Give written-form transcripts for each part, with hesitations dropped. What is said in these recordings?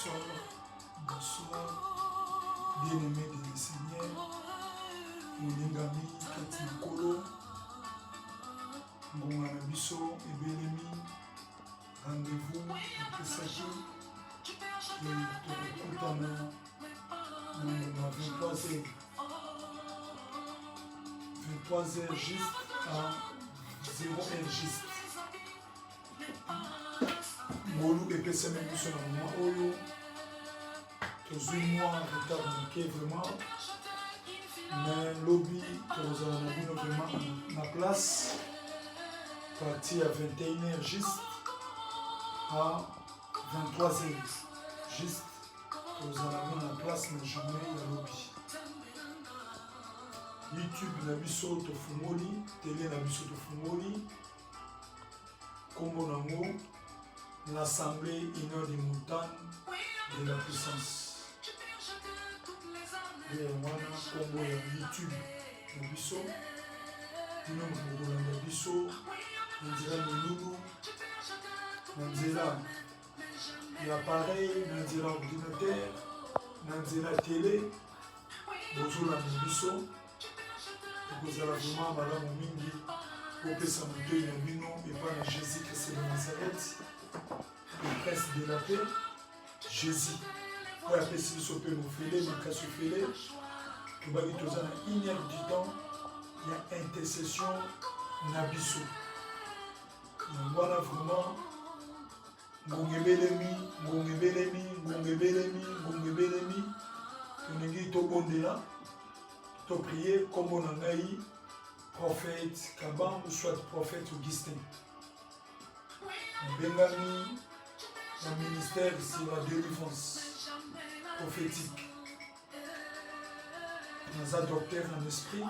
Bonsoir, bonsoir, bien-aimés de le Seigneur, Moulingami, Kati Kolo, Ngongana Biso, Ebelemi, rendez-vous, Pesaki, et Tokutana, à 23h. 23h juste à 0h juste. Molou et PCM sont dans le mois. Tous un mois en retard manqué vraiment. Mais lobby, tous en avons vraiment la place. Parti à 21h juste à 23h. Juste, tous en avons la place dans la journée de lobby. YouTube Nabiso Tofumoli, Télé Nabiso Tofumoli, Kombo Nango, l'Assemblée Union des Montagnes de la Puissance. Et voilà, Kombo YouTube Nabiso, Union Mongolanda Nabiso, Nandira Milulu, Nandira l'appareil, Nandira ordinateur, Nandira télé, Bozola Nabiso. Vous allez vraiment madame mingi pour que ça me donne un bino et pas à Jésus Christ de Nazareth, le prince de la paix, Jésus. Pour appeler si vous pouvez nous filer, nous casse filer, que vous avez une heure du temps, il y a intercession Nabiso. Voilà vraiment Ngongebelemi, Ngongebelemi, Ngongebelemi, Ngongebelemi, on est dit au bon de là. Tu prier comme on a eu prophète Kaban ou soit prophète Augustin. Bengami, le ministère c'est la délivrance prophétique. Nous avons docteur en esprit,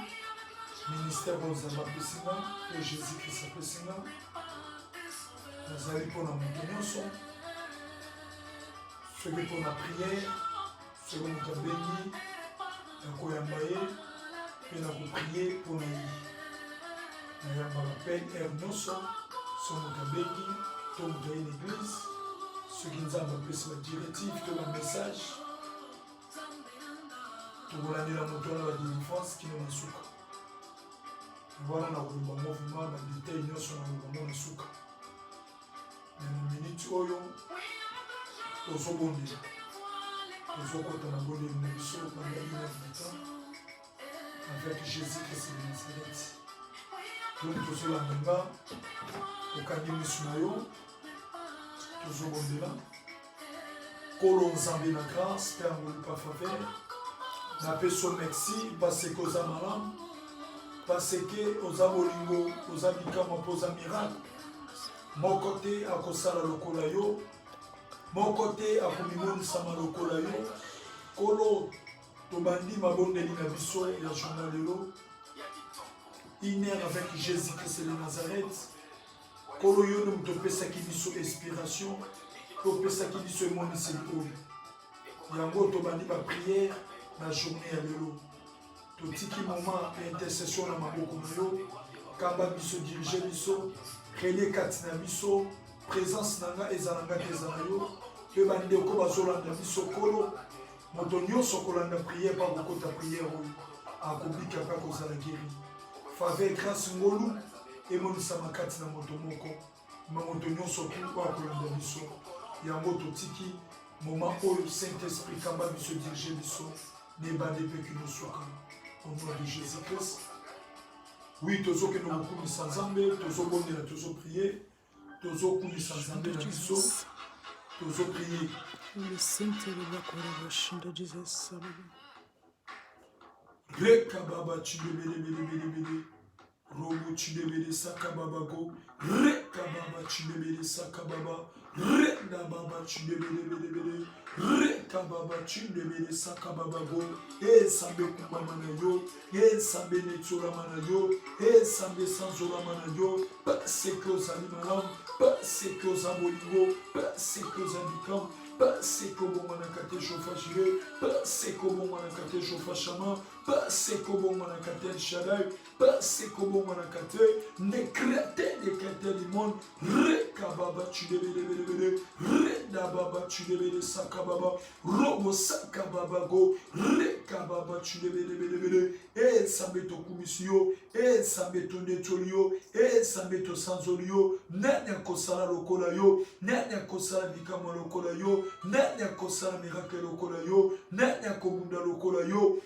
ministère aux Amapessina, et Jésus-Christ Apessina. Nous allons pour la maintenance, celui pour la prière, celui pour la béni. Nous avons prié pour nous. Nous avons appelé Ernoso, son Mokabegi, ton l'église, ceux qui nous ont appelé sur la directive, tout le message. Tout le monde a montré la défense qui nous a souka. Voilà, nous avons un mouvement, la détail, nous avons un souka. Dans une minute, nous avons un bondi. Nous avons un bondi de Nabiso pendant une heure de temps. Avec Jésus-Christ de Nazareth. Donc, nous sommes là, au Kanye Misunayo, nous sommes là. Colon Zambé la grâce, Père Mouli par faveur. Nous appelons merci parce que nous avons malam, parce que nous avons lingo, nous avons un miracle. Mon côté, à Kosala Lokolayo, mon côté, à Komimoni Sama Lokolayo, Kolo. Tobandi mabondeli na biso ya journal lelo une heure avec Jésus-Christ de Nazareth. Kolo yo no topesaki biso inspiration, topesaki biso emonisi oyo. Yango tobandi ba prière na journée ya lelo. Totiki moment intercession na maboko na yo, kamba biso diriger biso, créer kati na biso, présence nanga ezalanga ezala yo, pe bande ko bazolanda biso kolo. Motonio sokolanda prière par beaucoup de prière à compliquer pas cause la guéri. Faveur grâce ngolu et mon samakati na motomoko. Ma motonio sokulu kwa kolanda biso. Ya moto tiki moment où le Saint-Esprit kamba biso diriger biso ne bande pe que nous soka. Au nom de Jésus-Christ. Oui, tozo que nous beaucoup sans zambe, tozo bonne tozo prier, tozo kumi sans zambe na biso. Tozo prier. Le Saint-Esprit de Jésus. Rekababa chidebele bele bele bele. Robo chidebele sakababa go. Rekababa chidebele sakababa. Rekababa chidebele bele bele. Rekababa chidebele sakababa go. Sambe kumba manayo. Sambe netsura manayo. Sambe sanzura manayo. Parce que aux animaux, parce que aux aboligo, parce que aux habitants. Parce que bon manakate chauffage, parce que bon manakate chauffage chama, parce que bon manakate chadai, Passe comme on a kate, nekrete de kate du monde, rekababa chidebele, redababa chidebele sakababa, robo sakababa go, rekababa chidebele, et sambeto kumisio, et sambeto netolio, et sambeto sanzolio, nanya kosala lokola yo, nanya kosala bikama lokola yo, nanya kosala miracle lokola yo, nanya kobunda lokola yo.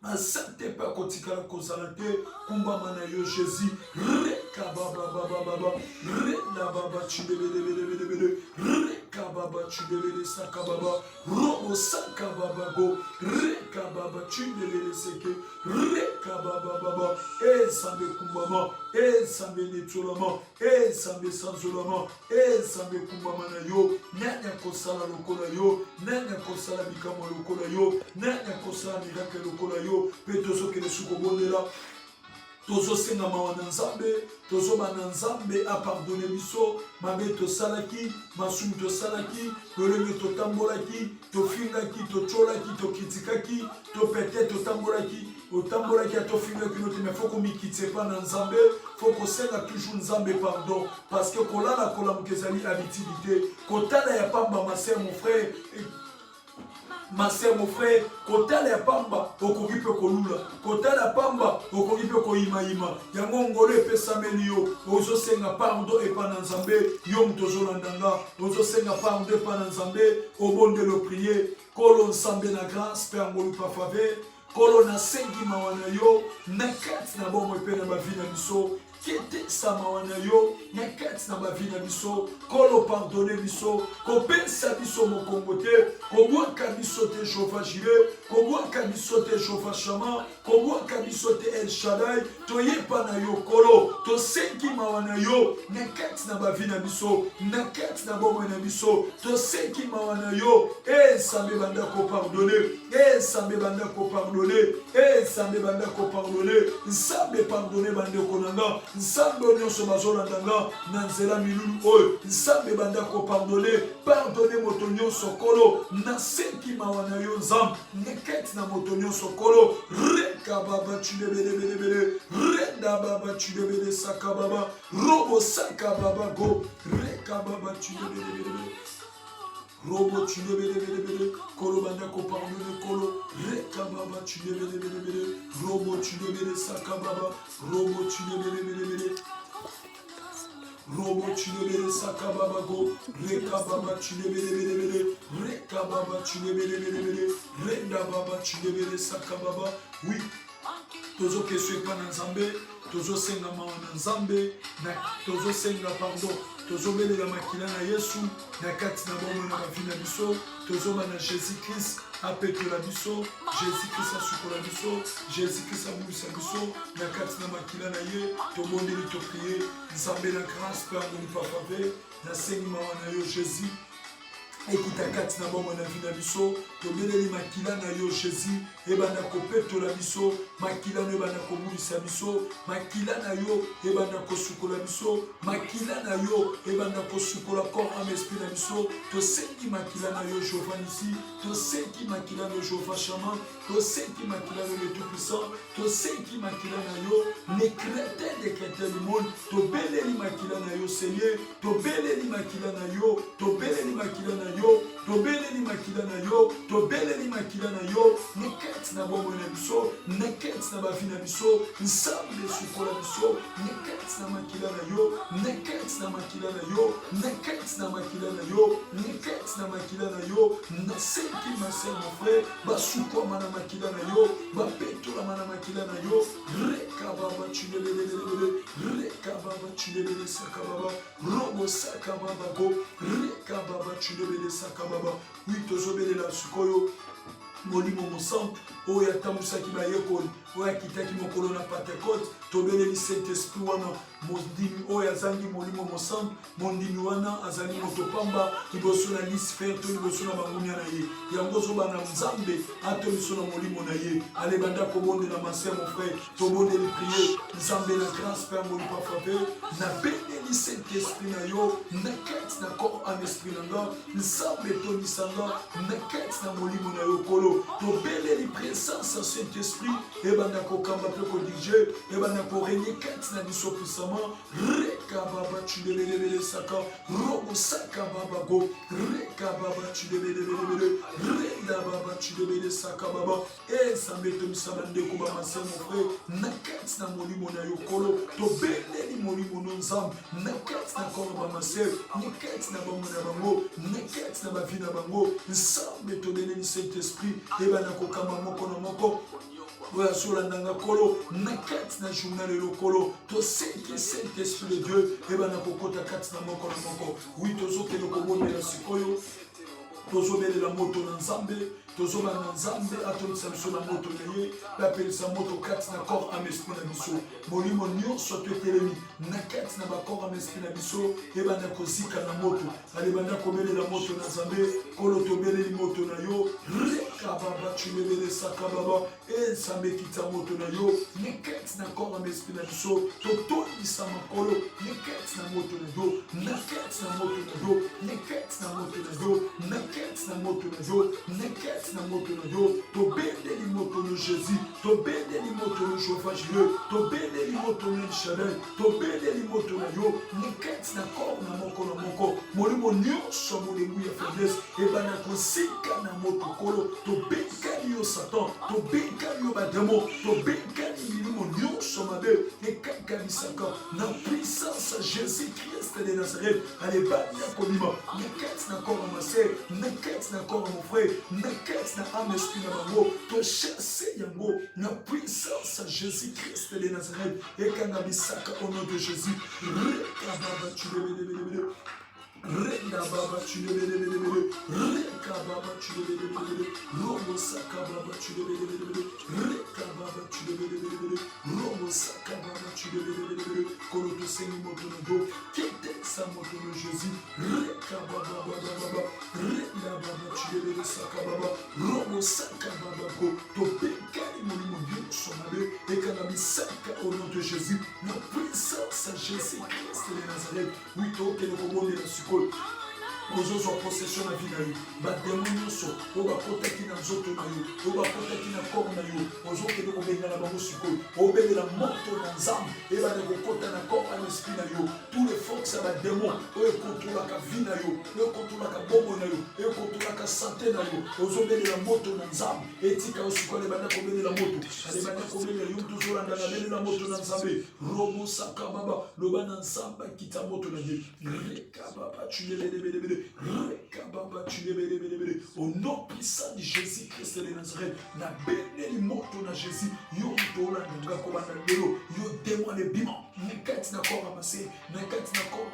Asante pa kotikala kozalate kumba mana yo Jésus reka baba baba baba rena baba chidebele reka baba chidebele saka baba robo saka baba go reka baba chidebele seke reka baba baba sambe kumbama sambe netolama sambe sanzolama sambe kumba mana yo nanya kosala lokola yo nanya kosala bikama lokola yo nanya kosala miracle lokola yo pe tozo kele sukobondela tozo senga mawana nzambe tozo bana nzambe a pardonner biso mabe to salaki masumi to salaki lolenge to tambolaki to fingaki to cholaki to kitikaki to pete to tambolaki otambolaki to fingaki no te me foko mikitse pa na nzambe foko senga toujours nzambe pardon parce que kolala kolamkezali habitude kotala ya pamba ma sœur mon frère. Ma sœur, mon frère, kotala ya pamba okoki pe kolula kotala ya pamba okoki pe koyimayima yango ngolo epesameli yo ozosenga pardon epa na nzambe yo moto ozolandanga ozosenga pardon epa na nzambe obondelo prier kolo nzambe na grâce mpe angolu pa faveur kolo nasengi mawa na yo na kati na bomoi mpe na bavi na biso kete sama wana yo na kati na bavi na biso kolo pardonne biso kopesa biso mokongo te kobwaka biso te Jehova Jireh kobwaka biso te Jehova Shama kobwaka biso te El Shaddai toyepa na yo kolo tosengi mawa na yo na kati na bavi na biso na kati na bomoi na biso tosengi mawa na yo Nzambe banda kopardonne Nzambe banda kopardonne Nzambe banda kopardonne Nzambe pardonne bandeko nanga Nzambe nyonso bazolandanga na nzela milulu oyo Nzambe banda kopardonne pardonne moto nyonso kolo nasengi mawa na yo Nzambe neketi na moto nyonso kolo reka baba chidebele renda baba chidebele saka baba robo saka baba go reka baba chidebele robo chidebele kolo banda kopardonne kolo reka baba chidebele robo chidebele saka baba robo chidebele robo chidebele saka baba go reka baba chidebele reka baba chidebele renda baba chidebele saka baba oui tozo keswe pa na nzambe tozo senga mawa na nzambe tozo senga pardon tozo belela makila na Yesu na kati na bomo na bavi na biso tozo bana Jésus Christ apetola biso Jésus Christ asukola biso Jésus Christ abulisa biso na kati na makila na ye tobondeli toprie nzambe na grâce mpe angoli pa faveur nasengi mawa na yo Jésus ekita kati na bomo na vi na biso tobeleli makila na yo Jésus ebanda kopetola biso makila na yo ebanda kobulisa biso makila na yo ebanda kosukola biso makila na yo ebanda kosukola corps âme esprit na biso tosengi makila na yo Jehova Nisi tosengi makila na yo Jehova Shama tosengi makila na yo le tout-puissant tosengi makila na yo les chrétiens des chrétiens du monde tobeleli makila na yo Seigneur tobeleli makila na yo tobeleli makila na yo tobeleli makila na yo tobeleli makila na yo neketi na bomoi na biso neketi na bavi na biso nzambe sukola biso neketi na makila na yo neketi na makila na yo neketi na makila na yo neketi na makila na yo nasengi masel mon frère basukwama na makila na yo bapetolama na makila na yo reka baba chilelelelele reka baba chilelele saka baba robo saka baba go reka baba chilelele saka baba oui tozobelela sikoyo molimo mosantu oyo atambwisaki bayekoli oyo akitaki mokolo na Pentecote tobeleli Saint-Esprit wana mondimi oyo azangi molimo mosantu mondimi wana azali moto pamba liboso na Lucifer to liboso na bangunia na ye yango ozobana nzambe ato biso na molimo na ye alebanda kobondela masere mon frère tobondeli prier nzambe na grâce mpe angoli pa faveur nabendeli Saint-Esprit na yo nakati na corps en esprit na nga nzambe etonisanga nakati na molimo na yo kolo tobeleli puissance ya Saint-Esprit ebanda kokamba mpe kodirige ebanda korenie kati na biso puissamment reka baba tulebelebele saka robo saka baba go reka baba tulebelebele renda baba tulebele saka baba Nzambe tomisaba ndeko bamase mon frère na kati na molimo na yo kolo tobendeli molimo no Nzambe na kati na koro bamase na kati na bango na bango na kati na bavi na bango Nzambe tobendeli Saint-Esprit ebanda kokamba moko na moko oya solandanga kolo na kati na journal lokolo to Saint-Esprit de Dieu ebanda kokota kati na moko na moko oui tozokende kobondela sikoyo tozobelela moto na Nzambe tozoba na Nzambe atomisa biso na moto na ye bapelisa moto kati na corps ame esprit na biso molimo nyonso toetelemi na kati na bacor ame esprit na biso ebanda kozika na moto alebanda kobelela moto na Nzambe kolo tobeleli moto na yo reka baba tulebelesaka baba Nzambe kita moto na yo na kati na corps ame esprit na biso totondisa makolo na kati na moto na yo na kati na moto na yo na kati na moto na yo na kati na moto na yo na kati na moto na yo tobendeli moto no Jésus tobendeli moto no Jehovah-Jireh tobendeli moto no Éternel tobendeli moto na yo nikati na corps na moko molimo nyonso molimo ya faiblesse ebana kosika na moto kolo tobekali yo Satan tobekali yo bademo tobekali milimo nyonso mabe ekakamisaka na puissance ya Jésus-Christ de Nazareth alebanda kolima nikati na corps na mase nikati na corps mon frère nikati na âme esprit na bango to chasser yango na puissance ya Jésus-Christ de Nazareth ekanga bisaka au nom de Jésus reka baba tulebelebele renda baba tulebelebele reka baba tulebelebele robo saka baba tulebelebele reka baba tulebelebele robo saka baba tulebelebele kolo to sengi moto na do kete sa moto no Jésus reka baba baba renda baba tulebelebele saka baba robo saka baba ko to bekali molimo nyonso mabe ekanga bisaka au nom de Jésus na puissance ya Jésus-Christ de Nazareth oui tokende kobondela sikoyo ozozwa possession na vie na yo bademo nyonso oyo bakotaki na nzoto na yo oyo bakotaki na corps na yo ozokende kobengana bango sikoyo obelela moto na Nzambe ebanda kokota na corps na esprit na yo tous les forces ya bademo oyo ekontolaka vie na yo oyo ekontolaka bombo na yo oyo ekontolaka sante na yo ozobelela moto na Nzambe etika yo sikoyo alebanda kobelela moto alebanda kobelela yo tozolanda na belela moto na Nzambe robo saka baba loba na Nzambe akita moto na ye reka baba tulebelebele au nom puissant de Jésus-Christ de Nazareth, na beneli moto na Jésus, yo tola nga kobanda lelo, yo démon de bima, nekati na corps amassé, nekati na corps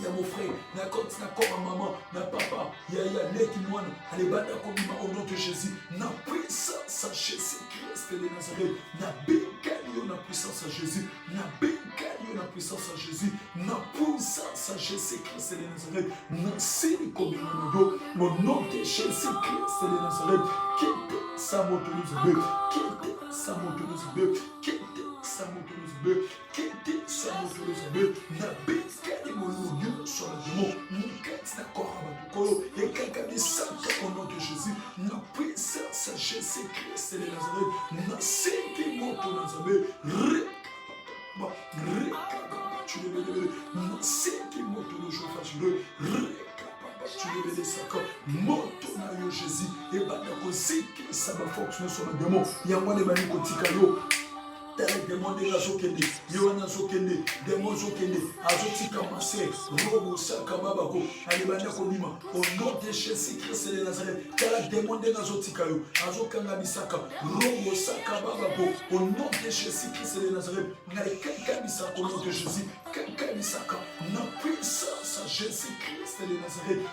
ya mon frère, nakoti na corps maman, na papa, ya leki mwana, alebanda kobima au nom de Jésus, na puissance à Jésus-Christ de Nazareth, na bekali yo na puissance à Jésus, na bekali yo na puissance à Jésus, na puissance à Jésus-Christ de Nazareth, na sini kobima no au nom de Jésus-Christ de Nazareth, kete sa moto nous kete sa moto nous kete sa moto nous kete sa moto nous na bekali molimo nyonso na demo nikati na corps ya bakolo ekakamisaka au nom de Jésus na puissance ya Jésus-Christ de Nazareth na sengi moto na Nzambe reka tulebelebele na sengi moto no Jehovah-Jireh tulebelesaka moto na yo Jésus ebanda kozikisa baforce nyonso na demo yango lebani kotika yo demande la zokende yona zokende demo zokende azotika mase robo saka babako alibanda kolima au nom de Jésus-Christ de Nazareth kala demande na zotika yo azokanga bisaka robo saka babako au nom de Jésus-Christ de Nazareth ngai kaka bisaka au nom de Jésus kaka bisaka na puissance à Jésus-Christ de Nazareth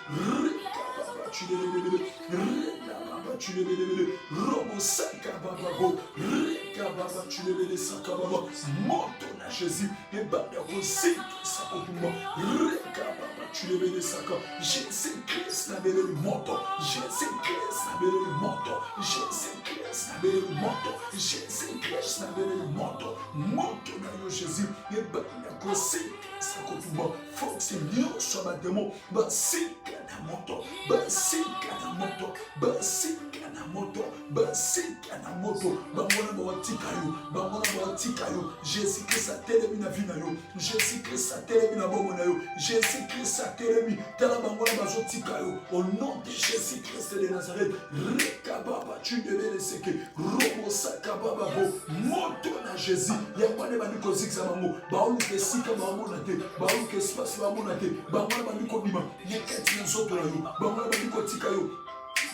tu le robo saka babako reka baba tu le saka baba moto na Jésus, et banda kosiki sakotumba, rekababa tulebele saka, Jésus-Christ na bele moto, Jésus-Christ na bele moto, Jésus-Christ na bele moto, Jésus-Christ na bele moto, moto na yo Jésus, et banda kosiki sakotumba, force nyonso bademo, basika na moto, basika na moto, basika na moto, basika na moto, bamona bawatika yo, bamona bawatika yo, Jésus-Christ a telemi na vie na yo, Jésus-Christ a telemi na bomo na yo, Jésus-Christ a telemi, tala bamona bazotika yo, au nom de Jésus-Christ de Nazareth, rekababa tu devais seke, robo sakababa bo, moto na Jésus, yamane baniko zikza mamu, baoluke sika bamona te, baoluke espace bamona te, bamona baniko bima, yekati na zoto na yo, bamona baniko tika yo,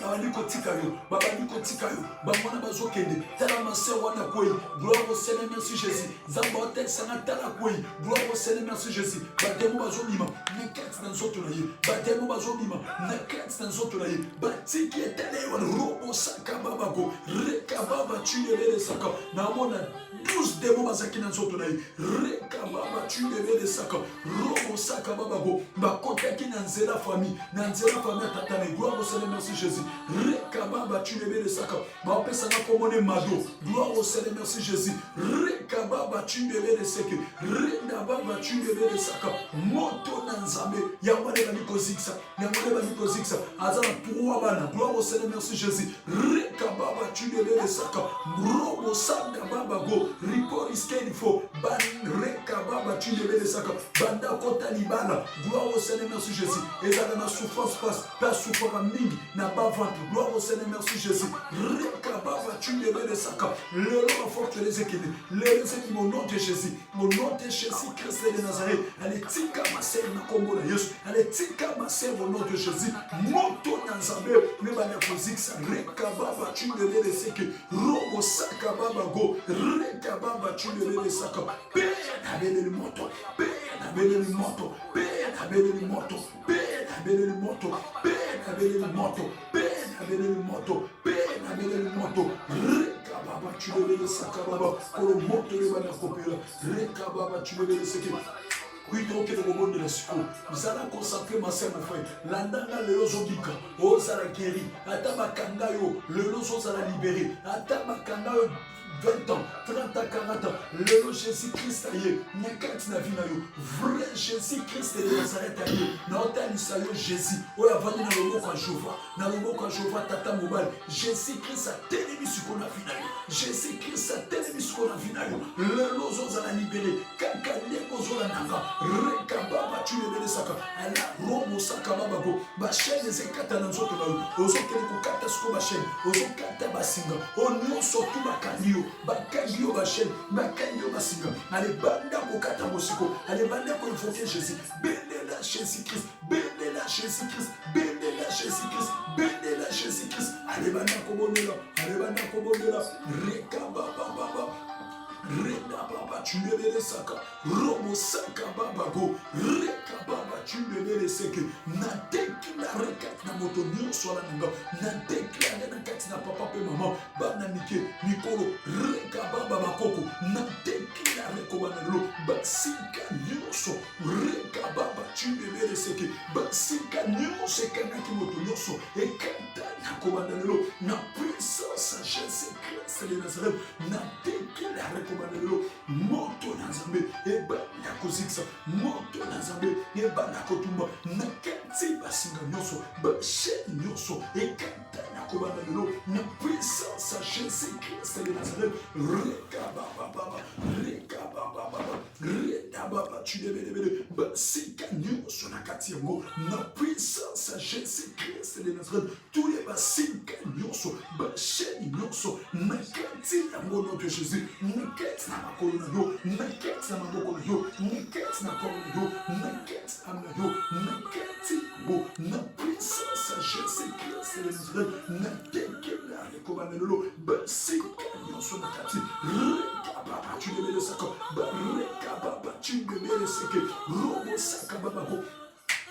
babandiko tika yo, babandiko tika yo, bamona bazokende, tala mase wana kwei, gloire au Seigneur, merci Jésus, zamba hotel sana tala kwei, gloire au Seigneur, merci Jésus, batemo bazolima, nekati na zoto na ye, batemo bazolima, nekati na zoto na ye, batiki etele wana, robo saka babago, rekababa tuyebele saka, namona 12 démons bazaki na zoto na ye, rekababa tuyebele saka, robo saka babago, bakotaki na nzela famille atata na gloire au Seigneur, merci Jésus, rekababa tuyebele saka, bapesa na komone mado, gloire au Seigneur, merci Jésus, rekababa tuyebele seke, rekababa tuyebele saka, moto na nzambe, yamane baniko ziksa, yamane baniko ziksa, azana pour bana, gloire au Seigneur, merci Jésus, rekababa tuyebele saka, robo sanda babago, riko iskeni fo, ban rekababa tuyebele saka, banda kota libala, gloire au Seigneur, merci Jésus, ezala na souffrance passe, pas souffrance mingi, na bas ventre, gloire au Seigneur, merci Jésus, rekababa tuyebele saka, le nom forte les équilibres, les équilibres au nom de Jésus, au nom de Jésus Christ de Nazareth, allez tika ma sève na kombo na Yesu, allez tika ma sève au nom de Jésus, moto na nzambe, ne bana koziksa, rekababa tuyebele seke, robo saka baba go, rekababa tuyebele saka, pe na bele le moto, pe na bele le moto, pe na bele le moto, pe na bele le moto, pe na bele le moto, pe na bele le moto, pe na bele le moto, rekababa tuyebele saka baba, kolo moto le bana kopela, rekababa tuyebele seke. Oui, donc il faut de la siko. Vous allez concentrer ma sœur, mon frère. Landanga le lozo bika. Oh, ça la guéri. Atama kangayo. Le lozo ça la libéré. Atama kangayo. 20 ans, 30 ans, 40 ans, le Jésus-Christ aïe, nekati na vie na yo, vrai Jésus-Christ de Nazareth aïe, na otalisa yo Jésus, oya vandi na loboko ya Jehova, tata mobile, Jésus-Christ a telemi siko na vie na yo, Jésus-Christ a telemi siko na vie na yo, le lozo za libéré, kaka leko zo la nanga, rekababa tu lebele saka, ala robo saka bababo, ba chaîne zekata na nzoto na yo, ozo kele ko kata siko ba chaîne, ozo kata basinga, onyo surtout bakanio, bakangio bachel, bakangio basinga, allez banda kokata mosiko, allez banda ko invoquer Jésus, bénéla Jésus-Christ, bénéla Jésus-Christ, bénéla Jésus-Christ, bénéla Jésus-Christ, allez banda ko bonela, rekaba baba. Reda baba tu me les saka, robo saka baba go, reka baba tu me les seke, na teki la rekat na moto nyo sola nanga, na teki la rekat na papa pe maman, bana nike, nikolo, reka baba bakoko, na teki la reko banalo, basika nyo so, reka baba tu me les seke, basika nyo se kanaki moto nyo so, e kanta na kobanalo, na puissance à Jésus-Christ de Nazareth, na teki la reko moto na nzambe ebana kozikisa moto na nzambe ebana kotumba na kati basinga nyonso basheni nyonso ekata na kobanda lelo na puissance à Jésus-Christ de Nazareth rekababa redababa tulebelebele basika nyonso na kati yango na puissance à Jésus-Christ de Nazareth tous les basika nyonso basheni nyonso na kati yango nom de Jésus na makolo na yo, naketi na maboko na yo, naketi na kolo na yo, naketi na yo, naketi mo, na puissance à Jésus-Christ de Nazareth, nakeki na rekobana lolo, basika nyonso na kati, rekababa tu lebele saka, rekababa tu lebele seke, robo saka bababo,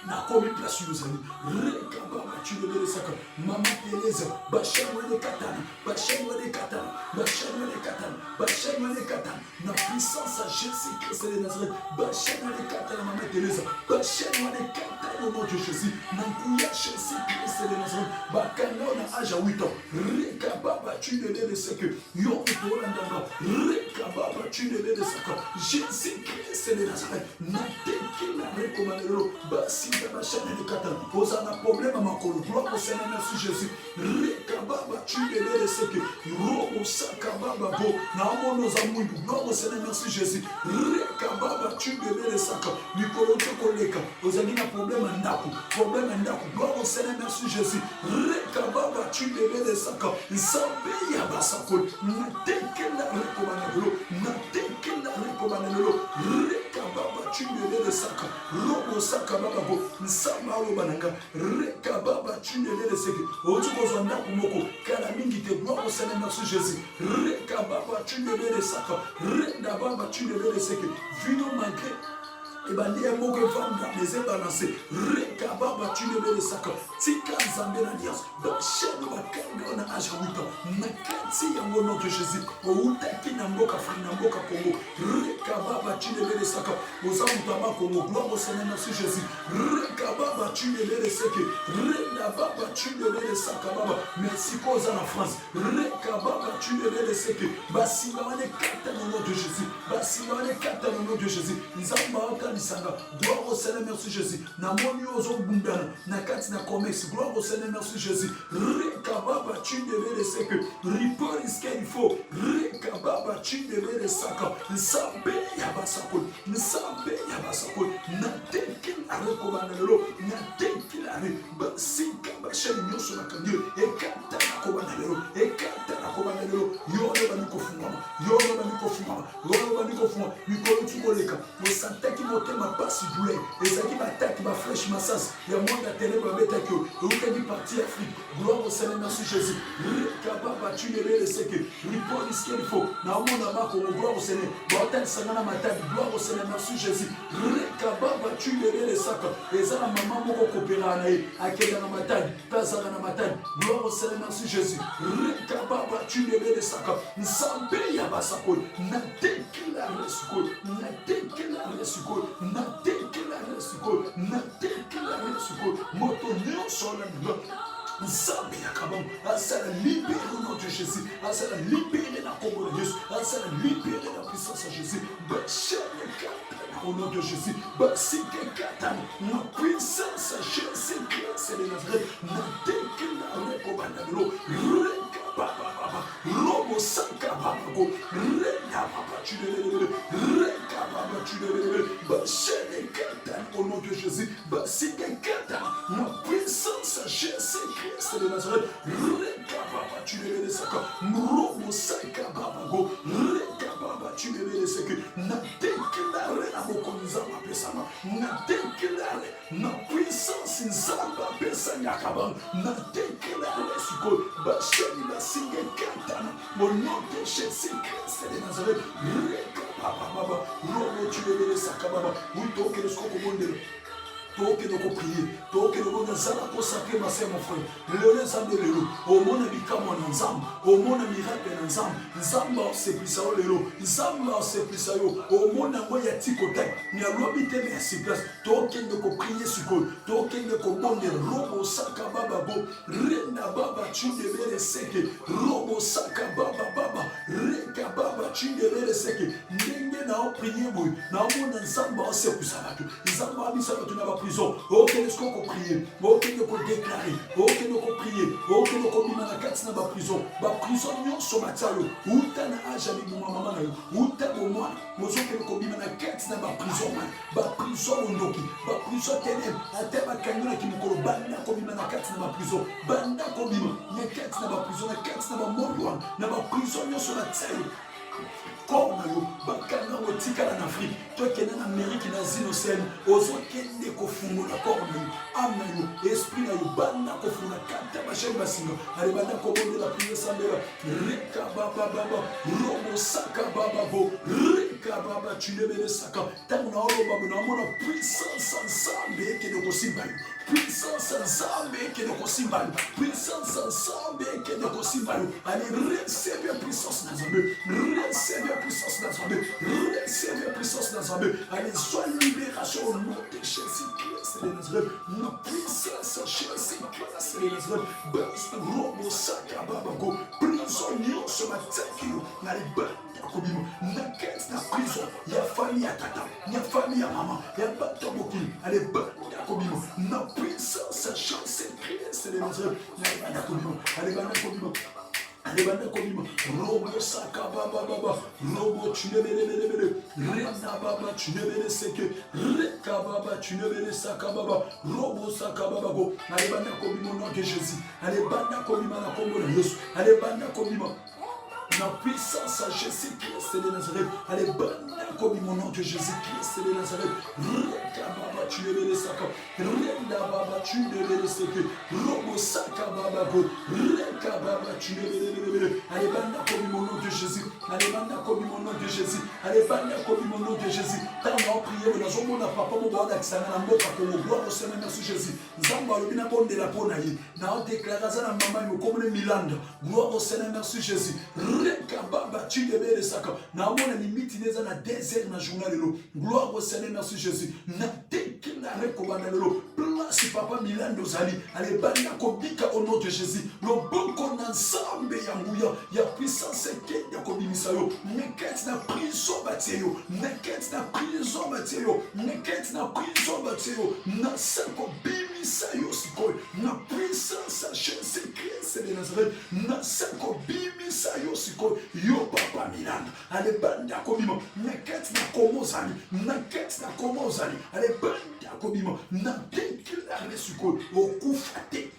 nakomi place yozali reka baba chilele saka mama Teresa bashano de katana bashano de katana bashano de katana bashano de katana na puissance à Jésus Christ de Nazareth bashano de katana mama Teresa bashano de katana au nom de Jésus na kuya Jésus Christ de Nazareth bakana na âge à 8 ans reka baba chilele saka yo ndanga reka baba chilele saka Jésus Christ de Nazareth na tekila recommandero basi bashano de katana posana problème à makolo gloire au Seigneur merci Jésus rekababa chilele seke robo sakababa bo na mono za mundu gloire au Seigneur merci Jésus rekababa chilele saka mikolo tokoleka ozali na problème ndako gloire au Seigneur merci Jésus rekababa chilele saka nsambe ya basakol natekela rekomanelo rekababa chilele saka robo sakababa bo nsamba alobananga rekababa chilele seke otukozwa ndako moko kala mingi te gloire au Seigneur merci Jésus rekababa chilele saka redababa chilele seke vino malgré et bandi ya moko vanda les balancer rekababa chilele saka tika nzambe na alliance bashenu bakanga na âge 8 ans nakati ya nom de Jésus outaki na mboka Afrique na mboka Congo rekababa chilele saka ozamuta Congo gloire au Seigneur merci Jésus rekababa chilele seke redababa chilele saka baba merci koza na France rekababa chilele seke basimba wane kata na nom de Jésus basimba wane kata na nom de Jésus nzamba lisanga gloire au Seigneur merci Jésus na moni ozo bundana na kati na commerce gloire au Seigneur merci Jésus rekababa chindele seke report is qu'il faut rekababa chindele saka nsambe ya basakol na teki na rekobanelo na teki na basika basheli nyoso na kandio ekata na kobanelo yone baniko fuma mikolo tukoleka mosantaki motema pasi douleur ezaki bataki ba flèche massas ya mwanga tele babetaki okadi parti Afrique gloire au Seigneur merci Jésus rekababa chindele seke report is qu'il faut na mona bako gloire au Seigneur batal sangana matadi gloire au Seigneur merci Jésus rekababa chindele saka ezala mama moko kopera na ye akenda na matadi tazana na matadi gloire au Seigneur merci Jésus rekababa chindele saka nsambe ya basakoli na tekila resukoli moto nyonso na biba nsambe ya kabango asala libéré au nom de Jésus asala libéré na kombo na Yesu asala libéré na puissance à Jésus bashane kata au nom de Jésus basike kata na puissance à Jésus Christ de Nazareth na tekila rekobandelo rekababa robo saka baba rekababa bashane kata au nom de Jésus basike kata na puissance à Jésus Christ de Nazareth rekababa chulele saka robo saka baba rekababa chulele saka na tekilare na bokonza mapesama na tekilare na puissance nzamba pesa nyakaba na tekilare siko bashani basinge katana au nom de Jésus Christ de Nazareth rekababa robo chulele saka baba utoke le skoko mondelo toke de prier, toke de bonazala pour sacrer ma sœur, mon frère. Le nzambe lelo, au mon abikamo na nzambe, au mon miracle na nzambe, nzamba se pisa o lelo, nzamba se pisa yo, au mon amoya tikota, ni alobi te merci place, toke de prier suko, toke de bonde robo saka baba bo, renda baba chinde bele seke, robo saka baba, reka baba chinde bele seke, ndenge na o prier boy, na mon nzamba se pisa batu, nzamba bisa batu na ba prison, ok ne sko ko prier, ok ne ko déclarer, ok ne ko prier, ok ne ko bima na kati na ba prison nyonso matalo, uta na aja ni mama na yo, uta bo mwana, mozoke ne ko bima na kati na ba prison ondoki, ba prison ténèbre, ate ba kanyona ki mukolo banda ko bima na kati na ba prison, banda ko bima na kati na ba prison, na kati na ba moyo na ba prison nyonso na tselo. Comme yo bakana otikala na Afrique tokena na Amérique na zinocène ozokende kofungola comme ame yo esprit na yo banda kofungola kata basheli basinga ale banda kobondela prier sambela reka baba robo saka baba bo Reka baba tu ne me saka. Tant na oloba na mona puissance ensemble que de kosimba. Puissance ensemble que de kosimba. Puissance ensemble que de kosimba. Allez recevez puissance dans Zambé. Recevez puissance dans Zambé. Recevez puissance dans Zambé. Allez sois libération au nom de Jésus-Christ de Nazareth. Nos puissance Jésus-Christ de Nazareth. Bas robo saka baba go. Prisonnier ce matin qui nous n'a les bonnes. Na quête na prison, il y a famille à tata, il y a famille à maman, il y a bateau beaucoup, elle est bonne d'Akobimo, na puissance, chance, Christ, les Nazareth, elle est bonne d'Akobimo. Alebanda komima robo saka baba baba robo tunebele rena baba tunebele seke reka baba tunebele saka baba robo saka baba go alebanda komima nom de Jésus alebanda komima na kombo na Yesu alebanda komima na puissance à Jésus-Christ de Nazareth. Allez, bonne comme mon nom de Jésus-Christ de Nazareth. Reka baba tu ne le saka. Renda baba tu ne le seke. Robo saka baba go. Reka baba tu ne le. Allez, bonne comme mon nom de Jésus. Allez, bonne comme mon nom de Jésus. Allez, bonne comme mon nom de Jésus. Tant on prié, nous avons papa mon bon accent na mboka ko gloire au Seigneur merci Jésus. Nzamba lobina bonde la ponaye. Na on déclare ça na mama mo comme le Milanda. Gloire au Seigneur merci Jésus. Baba tu devais le sac. Na mona limite neza na désert na journal lelo. Gloire au Seigneur merci Jésus. Na déclaré kobana lelo. Place papa Milando zali. Allez bana kobika au nom de Jésus. Le boko na nsambe ya nguya ya puissance ke ya kobimisa yo. Nekete na prison batio. Nekete na prison batio. Nekete na prison batio. Na sako bimisa yo sikoy. Na puissance Jésus-Christ de Nazareth. Na sako bimisa yo sikoy. Yo papa Milanda, allez banda komima, naketi na komozali, naketi na komozali, allez banda komima, na déclaré suko, okufate.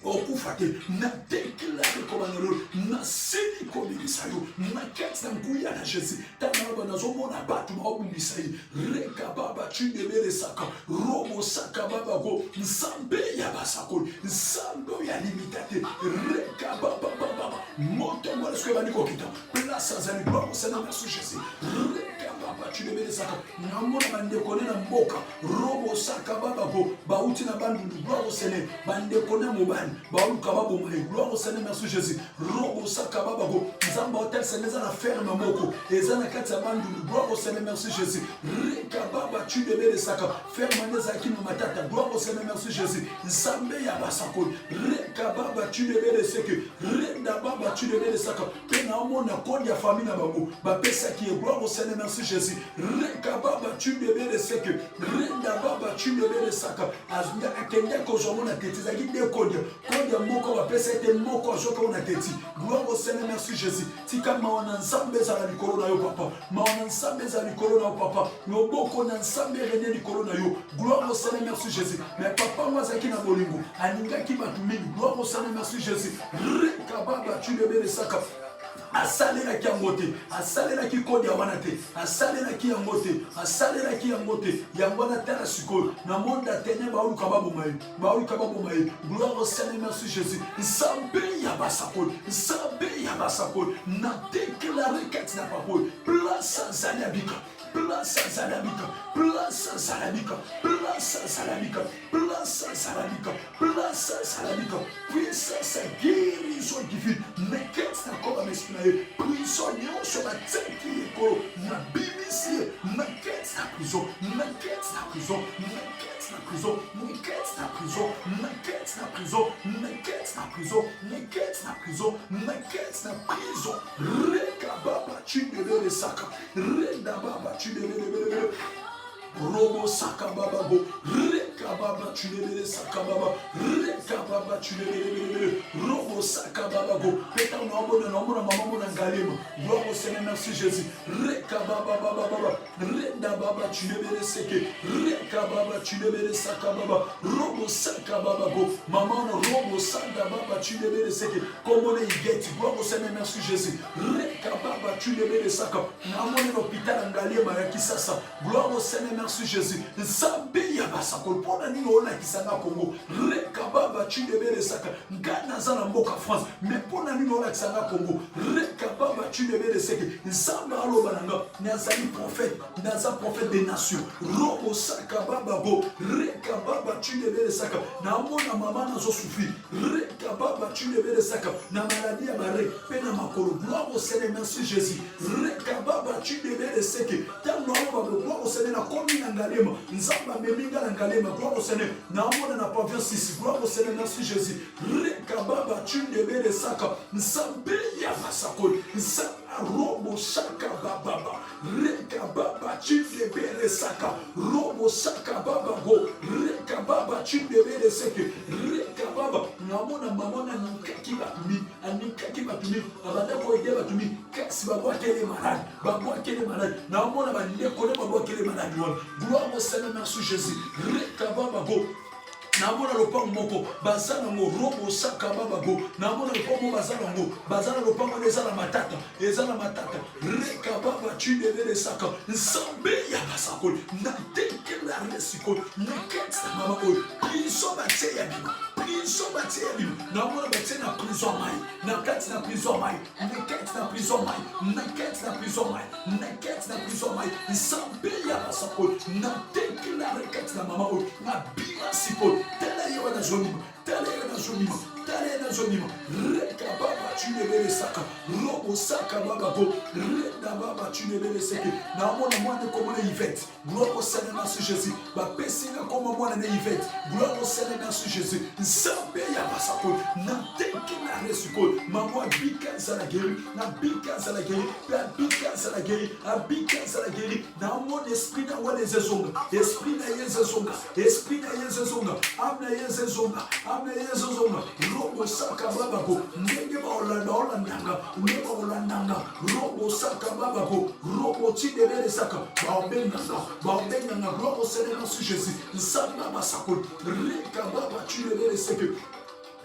Okufate, na déclaré komanelo, na sili komisayo, na keti na nguya na Jésus, tanaba na zomo na batu ma obumisayi, reka baba chindebele saka, robo saka baba go, nsambe ya basako, nsambe ya limitate, reka baba baba, monte moi le square baniko kita, place azali gloire au Seigneur merci Jésus, reka baba chindebele saka, namona bande kone na mboka, robo saka baba go, bauti na bandu gloire au Seigneur, bande kone mobani. Baoluka babo mai gloire au Seigneur merci Jésus robo saka baba go nzamba hotel seneza na ferme moko ezana kati ya bandu gloire au Seigneur merci Jésus reka baba tu devais saka ferme neza kino matata gloire au Seigneur merci Jésus nzambe ya basako reka baba tu devais seke renda baba tu devais saka pena omona kodi ya famille na bango ba pesa ki gloire au Seigneur merci Jésus reka baba tu devais seke renda baba tu devais saka azunga akenda ko zomona tetiza ki de kodi ya moko wa pesa ete moko azoka ona teti gloire au Seigneur merci Jésus tika maona nsambe za likolo na yo papa maona nsambe za likolo na yo papa loboko na nsambe rene likolo na yo gloire au Seigneur merci Jésus mais papa mwazaki na bolingo aningaki batumini gloire au Seigneur merci Jésus reka baba tu le bele saka asalela ki yangote asalela ki kodi ya wana te asalela ki yangote asalela ki yangote yangwana tala sikoyo na monde atene baoluka babo mai gloire au Seigneur merci Jésus nsambe ya basako na déclarer kati na papo place zalabika place Zalamika, place Zalamika, place Zalamika, place Zalamika, place Zalamika, puissance guérison divine, n'inquiète encore à m'exprimer, prisonnier sur ma tête qui est colo, na bimissier, n'inquiète la prison, n'inquiète la prison, n'inquiète la prison, n'inquiète la prison, n'inquiète la prison, n'inquiète la prison, n'inquiète la prison, n'inquiète la prison, Rekababa, tu devais le sac, Redababa, tu devais le Robo sakababa go, rekababa tu le sakababa, rekababa tu le robo sakababa go. Peta on a maman na galema. Gloire au Seigneur merci Jésus. Rekababa baba baba, redababa tu le seke, rekababa tu le sakababa, robo sakababa go. Maman robo sakababa tu le seke. Comme on est igeti, gloire au Seigneur merci Jésus. Rekababa tu le sakababa. Na mon hôpital en galema ya kisasa. Gloire au Seigneur, merci Jésus. Nzambe ya basakol pona nini olakisanga Congo. Rekababa chindebele saka. Ngana za na mboka France. Mais pona nini olakisanga Congo. Rekababa chindebele seke. Nzamba aloba nanga. Nazali prophète. Naza prophète des nations. Robo saka baba bo. Rekababa chindebele saka. Na mona mama nazo souffrir. Rekababa chindebele saka. Na maladie ya bare. Pena makolo. Gloire au Seigneur, merci Jésus. Rekababa chindebele seke. Tango aloba gloire au Seigneur na komi na ngalema. Nzamba meminga na ngalema. Gloire au Seigneur. Na mona na pavillon 6. Gloire au Seigneur, merci Jésus. Rekababa chindebele saka. Nzambe ya basakol. Robo saka baba. Rekababa chindebele saka. Robo saka baba go. Rekababa chindebele seke. Rekababa. Namona mamona nikaki batumi. Anikaki batumi. Abanda ko ide batumi. Kasi babwa kele malade. Babwa kele malade. Namona ba lekole babwa kele malade. Gloire au Seigneur, merci Jésus. Rekababa go. Namona lopango moko bazana ngo robo saka baba go. Namona lopango bazana ngo bazana lopango ezala matata reka baba chindebele saka. Nzambe ya basakol na tekela resiko neketsa mama ko piso batie ya bima piso batie ya bima. Namona batie na prison mai na kati na prison mai neketsa na prison mai neketsa na prison mai neketsa na prison mai. Nzambe ya basakol na tekela reketsa mama ko na bima sipol. Tele yo na zonima, tele na zonima, tele na zonima. Reka baba chindebele saka, robo saka baba go. Reka baba chindebele seke. Na mona mwana komona Yvette. Gloire au Seigneur, merci Jésus. Ba pesinga koma mwana na Yvette. Gloire au Seigneur, merci Jésus. Nzambe ya basako, na teki na resiko. Maman bika za la guéri, na bika za la guéri, na bika za la guéri, na bika za la guéri. Na mon esprit na wana zezonga, esprit na yezezonga, esprit na yezezonga. Amna yezezonga, amna yezezonga. Robo saka baba go. Ndenge ba olandanga, ndenge ba olandanga. Robo saka baba go. Robo chindebele saka. Baobenganga, gloire au Seigneur, merci Jésus. Nzamba basako. Reka baba chindebele seke.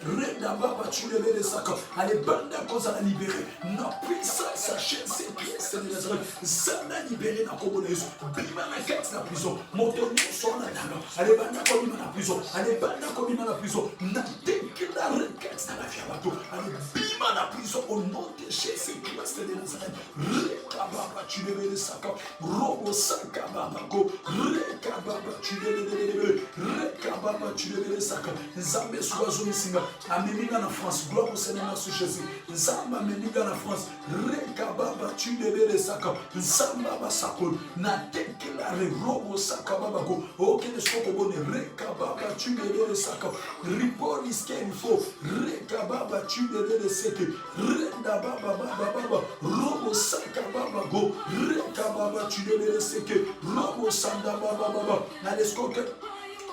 Reda baba chulebele saka. Allez banda koza la libérer. Na puissance sa chaîne ses pièces de Nazareth. Zana libéré na kobo na Yesu. Bima na kati na prison. Motonyo so na danga. Allez banda ko bima na prison. Allez banda ko bima na prison. Na teke na requête na la vie bato. Allez bima na prison au nom de Jésus Christ de Nazareth. Reka baba chulebele saka. Robo saka baba go. Reka baba chulebele. Reka baba chulebele saka. Nzambe suwazo misinga. Ameniga na France, gloire au Seigneur, merci Jésus. Nzamba ameniga na France, rekababa chindebele saka. Nzamba basakol, na tekela re robo saka baba go. Ok, ne soko bone, rekababa chindebele saka. Ripol isken fo, rekababa chindebele seke. Renda baba baba, robo saka baba go. Rekababa chindebele seke. Robo sanda baba. Na leskoke.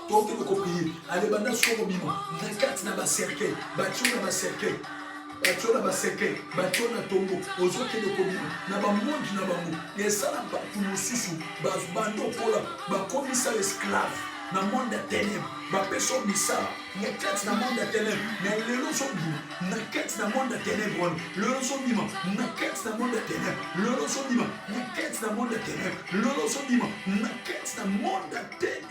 Donc il faut prier. Allez, banda sur le bima. Nakati na ba cercueil. Batio na ba cercueil. Batio na ba cercueil. Batio na tombo. Ozo kele kobima. Na ba monde na ba mu. Esala batu mususu. Bando pola. Ba komisa esclave. Na monde de ténèbres. Ba peso misala. Nakati na monde de ténèbres. Na lelo so bima. Nakati na monde de ténèbres. Lelo so bima. Nakati na monde de ténèbres. Lelo so bima. Nakati na monde de ténèbres. Lelo so bima. Nakati na monde de ténèbres.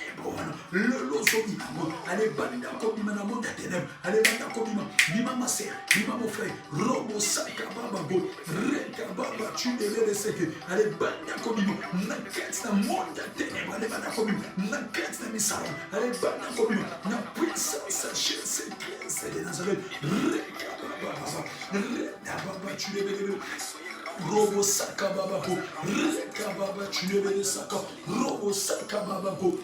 Lelo so bima. Allez banda ko bima na monde de ténèbres. Allez banda ko bima. Bima ma sœur, bima mon frère. Robo saka baba go. Reka baba chindele seke. Allez banda ko bima. Nakati na monde de ténèbres. Allez banda ko bima. Nakati na misala. Allez banda ko bima. Na puissance sachez c'est Christ de Nazareth. Reka baba chindele. Robo saka baba go. Reka baba chindele saka. Robo saka baba go.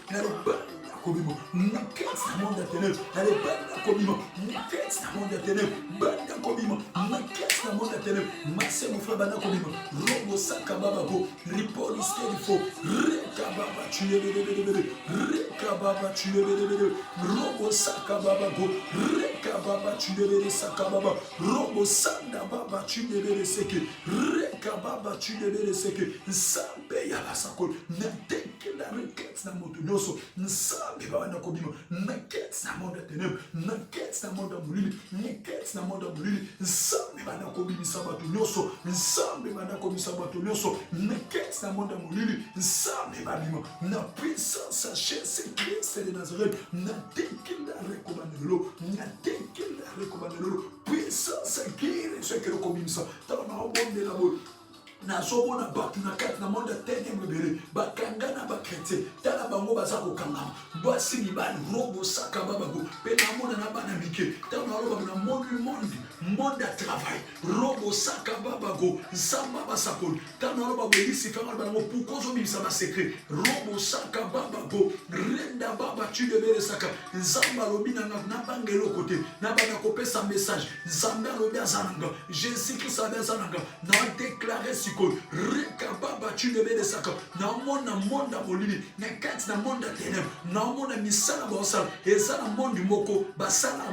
Komimo, nakati na monde ya ténèbres, allez banda komimo, nakati na monde ya ténèbres, banda komimo, nakati na monde ya ténèbres, masse mon frère banda komimo, robo saka baba go, ripol iskeli fo, reka baba chulebelebele, reka baba chulebelebele, robo saka baba go, reka baba chulebele saka baba, robo sanda baba chulebele seke, reka baba chulebele seke, sambe ya basakol, na teke la requête kete na moto nyonso nzambe bana kobima na kete na monde ya ténèbre na kete na monde ya molili na kete na monde ya molili nzambe bana kobimisa bato nyonso nzambe bana kobimisa bato nyonso na kete na monde ya molili nzambe babima na puissance ya Jésus Christ de Nazareth na tekela rekobanelo na tekela rekobanelo puissance ya guérison ekelo kobimisa tala na obondela boye nazomona bato na kati na monde ya ténèbre ebele bakangana bakretien tala bango baza kokangama basi mibali robosaka babango mpe namona na bana mike tala naloba na monde ya travail robosaka babango nzamba basakoli tala naloba boelisifango bango pourkoi ozobimisa basekret robosaka babango renda baba tudebelesaka nzambe alobi nanga nabanga eloko te nabanda kopesa message nzambe alobi aza nanga jésus krist alobi aza nanga nadeklare rekababa tudebelesaka naomona monde ya molili na kati na monde ya ténèbre naomona misala baosala eza na monde moko basalaka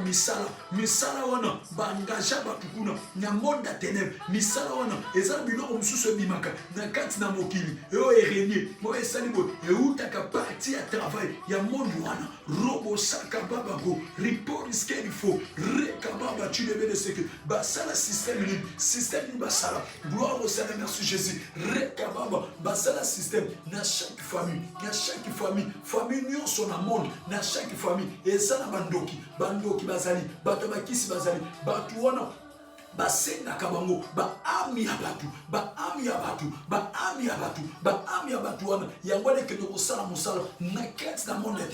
misala wana baangaja bato kuna na monde ya ténèbre misala wana eza na biloko mosusu ebimaka na kati na mokili eyo erenie oyo esali boye eutaka parti ya travail ya monde wana robosaka babango riporiske ilfo rekababa tudebeleseke basala système nini basala gloire au Seigneur. Merci Jésus. Rekababa, basala système na chaque famille nyonso na monde na chaque famille eza na bandoki bazali bato bakisi bazali bato wana basengaka bango baami ya bato wana yango alekende kosala mosala na kati na monde ya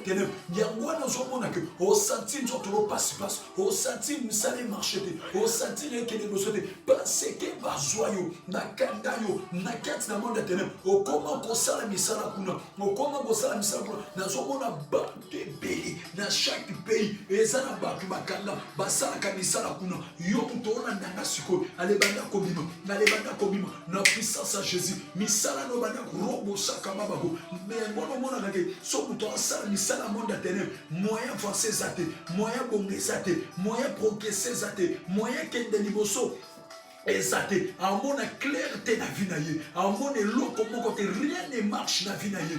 ténèbre yango wana ozomona ke osanti nzoto lopasipasi osanti misala emarche te osanti ekende liboso te parce ke bazwa yo bakanga yo na kati na monde ya ténèbre okoma kosala misala kuna nazomona bato ebele na chaque pays eza na bato bakanga basalaka misala kuna yo moto olandanga sikoyo alebanda kobima na puissance ya Jésus misala no banda robosaka babako mais monomonaka ke so moto asala misala ya monde ya ténèbre moyen avancé eza te moyen bongo eza te moyen progresser eza te moyen kende liboso ezate amona clarté na vie na ye amona eloko moko te rien ne marche na vie na ye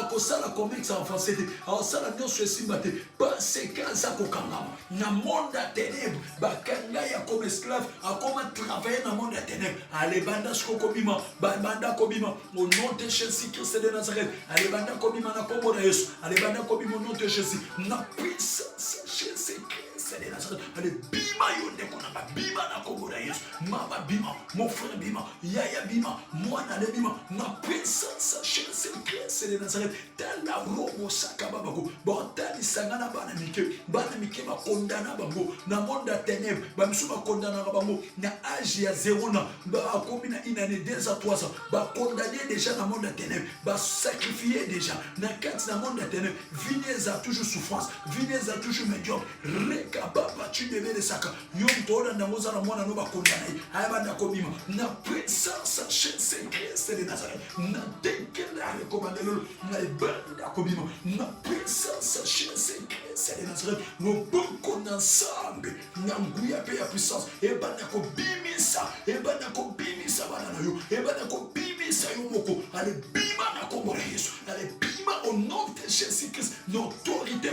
akosala comme ça en français te akosala nyonso esimba te parce que aza kokangama na monde ya ténèbre bakanga ya comme esclave akoma travailler na monde ya ténèbre alebanda siko kobima banda kobima au nom de Jésus Christ de Nazareth alebanda kobima na kombo na Yesu alebanda kobima au nom de Jésus na puissance Jésus Christ de Nazareth ale bima yonde kona bima na kombo na Yesu Mama bima, mon frère bima, yaya bima, moi na bima, na puissance Jésus Christ de Nazareth, tala robo sakababako, botali sangana bana mike ba kondana bango, na monde ya ténèbre, ba misu ba kondana bango, na âge ya 0 ans, ba akomi na une année 2 à 3 ans, ba condamné déjà na monde ya ténèbre, ba sacrifié déjà, na kati na monde ya ténèbre, vinez a toujours souffrance, vinez a toujours médiocre, rekababa tu devais les saka, yom toda na moza na mwana no ba kondana. Ayabanda kobima na puissance Jésus Christ de Nazareth na tekela rekomandelo na ibanda kobima na puissance Jésus Christ de Nazareth no boko na ensemble na nguya pe ya puissance ebanda kobimisa bana na yo ebanda kobimisa yo moko ale bima na kombo na Yesu ale bima au nom de Jésus Christ l'autorité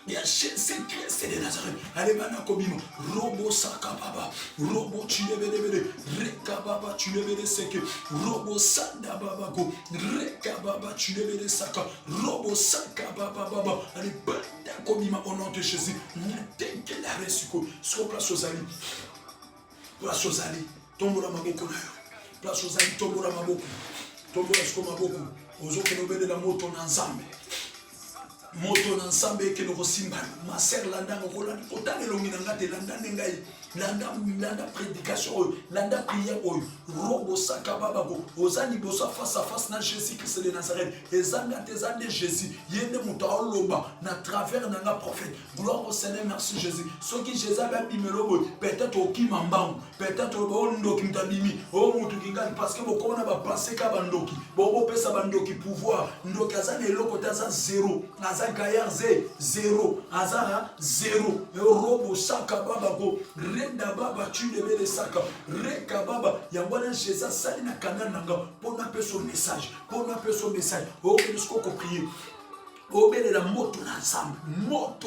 ya Jésus Christ de Nazareth alebana kobima robo sakababa robo chilebelebele rekababa chilebele seke robo sanda baba go rekababa chilebele saka robo sakababa baba alebana kobima au nom de Jésus n'atteint la resiko sur place aux ali tombola maboko na yo place aux ali tombola maboko tombola sko maboko ozokenobele la moto na nzambe moto na nsambe eke no kosimba ma sœur landa ngola kotane longi na ngate landa ngai landa prédication landa prière robo sakababa go ozani bosa face à face na Jésus Christ de Nazareth ezanga tezande Jésus yende muta oloba na travers na prophète gloire au Seigneur merci Jésus ce qui Jésus a bimelo peut-être okima mbangu peut-être ondo kimtabimi o mutu kingali parce que bokona ba penser ka bandoki bobo pesa bandoki pouvoir ndoki azana eloko taza zéro aza gaillard zéro aza zéro robo saka baba ko renda baba tu lebele saka reka baba yangwana Jésus sali na kanana nanga pona peso message o besko ko prier obelela moto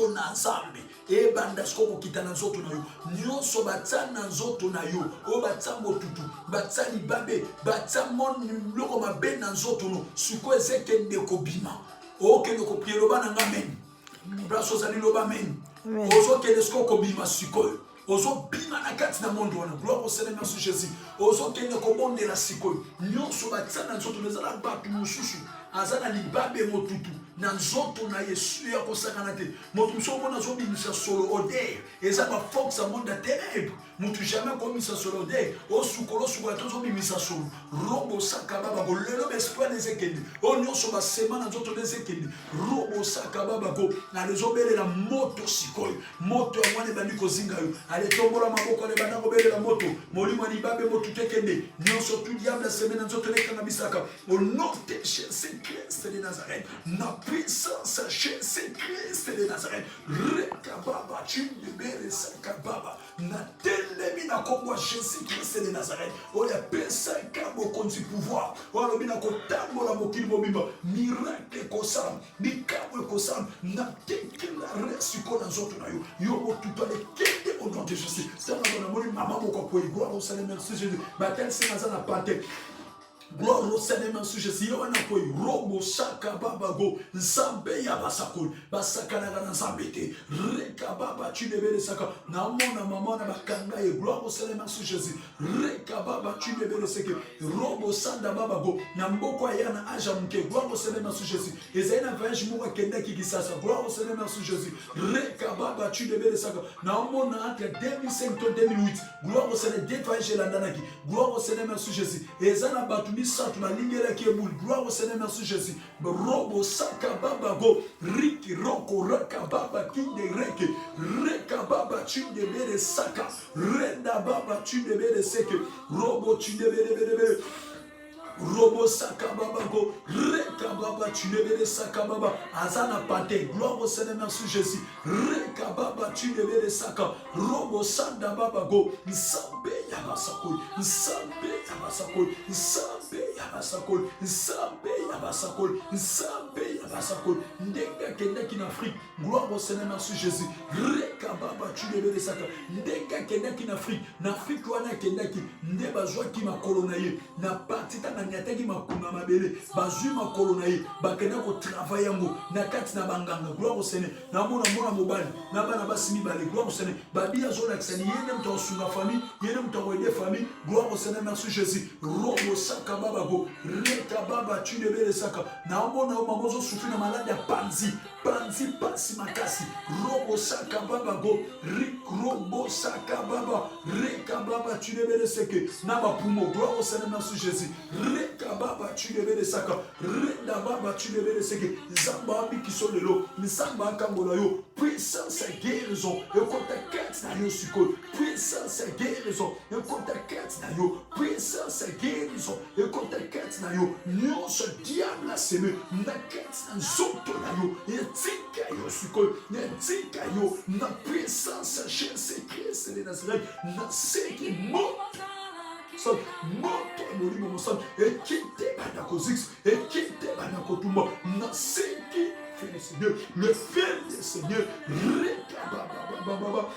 na nzambe ebanda siko kokita na nzoto na yo nyonso batya na nzoto na yo oyo batya motutu batya libabe batya loko mabe na nzoto no sikoyo eza ekende kobima okende koprie loba nanga amen place ozali loba amen ozokende siko kobima sikoyo ozobima na kati na monde wana gloire au Seigneur merci Jésus ozokende kobondela sikoyo nyonso batya na nzoto no ezala bato mosusu aza na libabe motutu na nzoto na Yesu ya kosakana te moto mosusu omona azobimisa solo odeur eza baforce ya monde ya ténèbre moto jamais akomisa solo odeur osukola te ozobimisa solo robo saka baba ko lelo baesprit na ezekende oyo nyonso basema na nzoto na ezekende robo saka baba ko na lezobelela moto sikoyo moto ya mwana ebandi kozinga yo ale tombola maboko ale banda kobelela moto molimo ya libabe motutu ekende nyonso tu diable aseme na nzoto elekanga bisaka au nom de Jésus Christ de Nazareth na puissance Jésus Christ de Nazareth rekababa chindebere sakababa na telemi na kombo Jésus Christ de Nazareth oyo apesaka bokonzi pouvoir oyo alobi na kotambola mokili mobimba miracle ekosala likambo ekosala na tekela resiko na nzoto na yo yo motutu alekende au nom de Jésus tanga bonamoni mama moko apoyi gloire au Seigneur merci Jésus batel se naza na pante gloire au Seigneur merci Jésus yo wana poyi robo shaka baba go nzambe ya basakoli basakanaka na nzambe te reka baba chidebele saka na mona mama na bakanga ye gloire au Seigneur merci Jésus reka baba chidebele seke robo sanda baba go na mboko ya na aja mke gloire au Seigneur merci Jésus ezali na voyage moko kenda kikisasa gloire au Seigneur merci Jésus reka baba chidebele saka na mona entre 2005 et 2008 gloire au Seigneur deux voyage landanaki gloire au Seigneur merci Jésus ezali na batu tu na lingera qui est boule gloire au Seigneur merci Jésus robo saka baba go riki roko raka baba kinde reke reka baba chinde bere saka renda baba chinde bere seke robo chinde bere robo saka baba go reka baba chindebele saka baba azana pate gloire au Seigneur merci Jésus reka baba chindebele saka robo sanda baba go nsambe ya basakoi nsambe ya basakoi nsambe ya basakoi nsambe ya basakoi nsambe ya basakoi ndenga kenda ki na Afrique gloire au Seigneur merci Jésus reka baba chindebele saka ndenga kenda ki na Afrique wana kenda ki nde bazwa ki makolo na ye na patita na nyataki makuna mabele bazui makolo na ye bakenda ko travailler yango na kati na banganga gloire au Seigneur na mona mobali na bana basimi bale gloire au Seigneur babia zola kisani yende mto sunga famille yende mto wede famille gloire au Seigneur merci Jésus robo saka baba go reka baba chindebele saka na mona mamozo sufi na malade ya panzi pasi makasi robo saka baba go robo saka baba reka baba chindebele seke na bapumo gloire au Seigneur merci Jésus reka baba chindebele saka renda baba chindebele seke zamba abiki solelo misamba kangola yo puissance et guérison et contact na yo siko puissance et guérison et contact na yo puissance et guérison et contact na yo nyonso diable a semé na kati na nzoto na yo etika yo siko etika yo na puissance Jésus Christ de Nazareth na seki mo moto molimo mosam ekite bana kozix ekite bana kotumba na seki le feu du Seigneur baba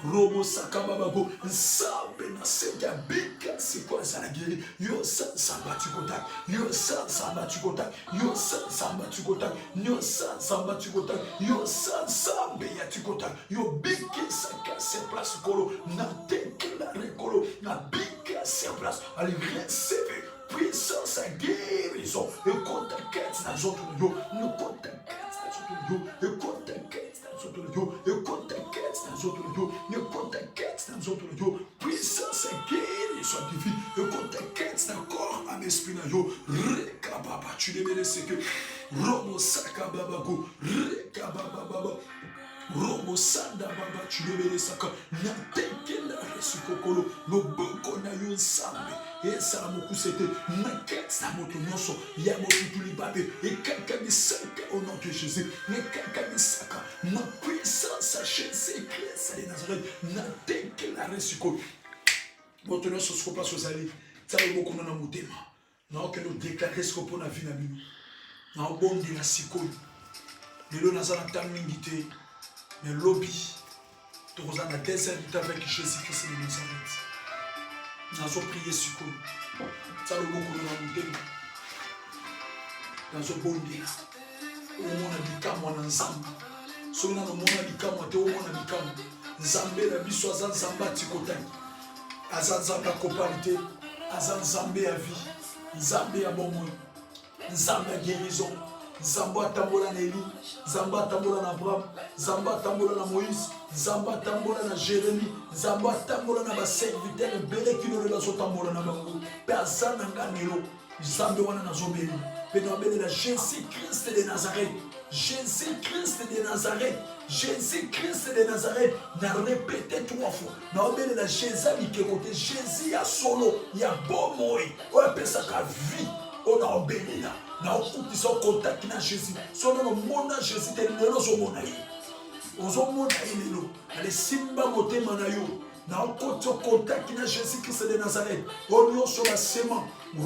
robo saka baba go nsambe na seka bika siko za geri yo samba tukotak yo samba tukotak yo samba tukotak yo samba tukotak yo samba ya tukotak yo bika saka se place kolo na tekla rekolo na bika se place allez recevez puissance à guérison et contact dans notre yo nous contact dans notre yo et contact dans notre yo et contact dans notre yo et contact dans notre yo puissance à guérison divine et contact dans corps à l'esprit na yo reka baba tu devais laisser que robo saka baba go reka baba robo sanda baba chulebele saka na tekela resikokolo loboko na yo nsambe esala mokuse te na kati na moto nyonso ya motutu libabe ekakamisaka au nom de Jésus ekakamisaka na puissance ya Jésus Christ de Nazareth na déclaré sikoyo moto nyonso siko place ozali tala bokono na motema naokende odéclare siko mpo na vi na bino naobondela sikoyo lelo naza na ntango mingi te me lobi tokozala na désert du temps avec Jésus Christ de Nazareth nazoprie sikoyo tala bokono na motema nazobondela omona bikamwa na nzambe soki nano omona bikamwa te omona bikamwa nzambe na biso aza nzambe atikotaki aza nzambe akopani te aza nzambe ya vie nzambe ya bomoi nzambe ya guérison nzambe atambola na Eli nzambe atambola na Abraham nzambe atambola na Moïse nzambe atambola na Jérémie nzambe atambola na baserviteur ebele kino lelo azotambola na bango mpe aza na nga lelo nzambe wana nazobeli mpe naobelela Jésus Christ de Nazareth Jésus Christ de Nazareth Jésus Christ de Nazareth na répété 3 fois naobelela Jésus abikeko te Jésus ya solo ya bomoi oyo apesaka vie oyo naobelela naokutisa okontaki na Jésus soki nomona Jésus te lelo ozomona ye lelo alesimba motema na yo naokoti okontaki na Jésus Christ de Nazareth oyo nyonso basema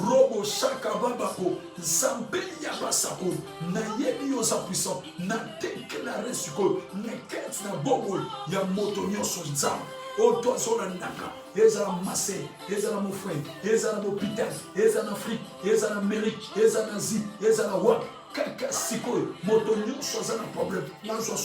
robo shaka babako nzambe ya basako nayebi yo za puissant nadeklare sikoyo neketi na bomoi ya moto nyonso nzambe oyo to azolandaka ezala Marseille ezala mofrère ezala mopital ezala na Afrique ezala na Amérique ezala na Asie ezala wapi kaka sikoyo moto nyonso aza na problème nazwa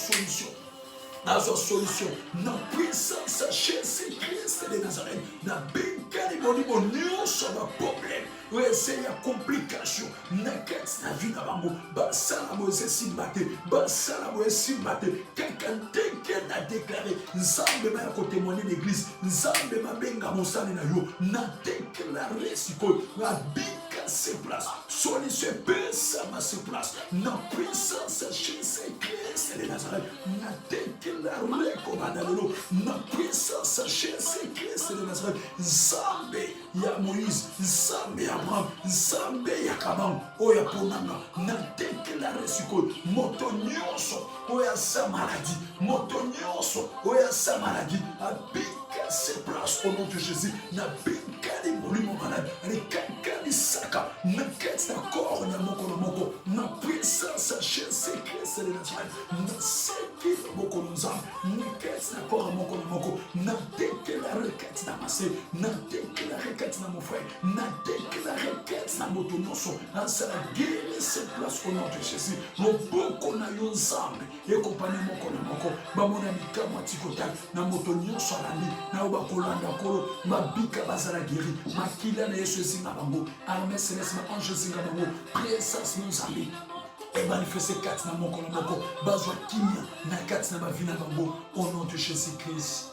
solution na puissance ya Jésus Christ de Nazareth na bengani molimo nyonso ba problème oyo eseli ya complication na kati na vi na bango basala mo esimba te basala mo esimba te kaka ndenge na déclaré nzambe ma ya kotémoigner l'église nzambe mabenga mosali na yo na déclaré sikoyo na bika se place solution epesama se place na puissance ya Jésus Christ de Nazareth na déclaré kobanda lelo na puissance ya Jésus Christ de Nazareth nzambe ya Moïse nzambe ya Abraham nzambe ya Kabango oyo aponanga na déclaré sikoyo moto nyonso oyo aza maladie moto nyonso oyo aza maladie abika se place au nom de Jésus na bikali molimo malade alekakalisaka na kati na corps na moko na moko na puissance ya Jésus Christ de Nazareth na seki na moko na nzambe na kati na corps na moko na déclaré kati na mase na déclaré kati na mon frère na déclaré kati na moto nyonso asala guérir cette place au nom de Jésus loboko na yo nzambe ekopani moko na moko bamona mikamo atikotaki na moto nyonso alandi na bakolanda kolo babika bazala guéri makila na Yesu ezinga bango armée céleste ma ange ezinga bango présence nzambe emanifeste kati na moko na moko bazwa kimia na kati na bavi na bango au nom de Jésus Christ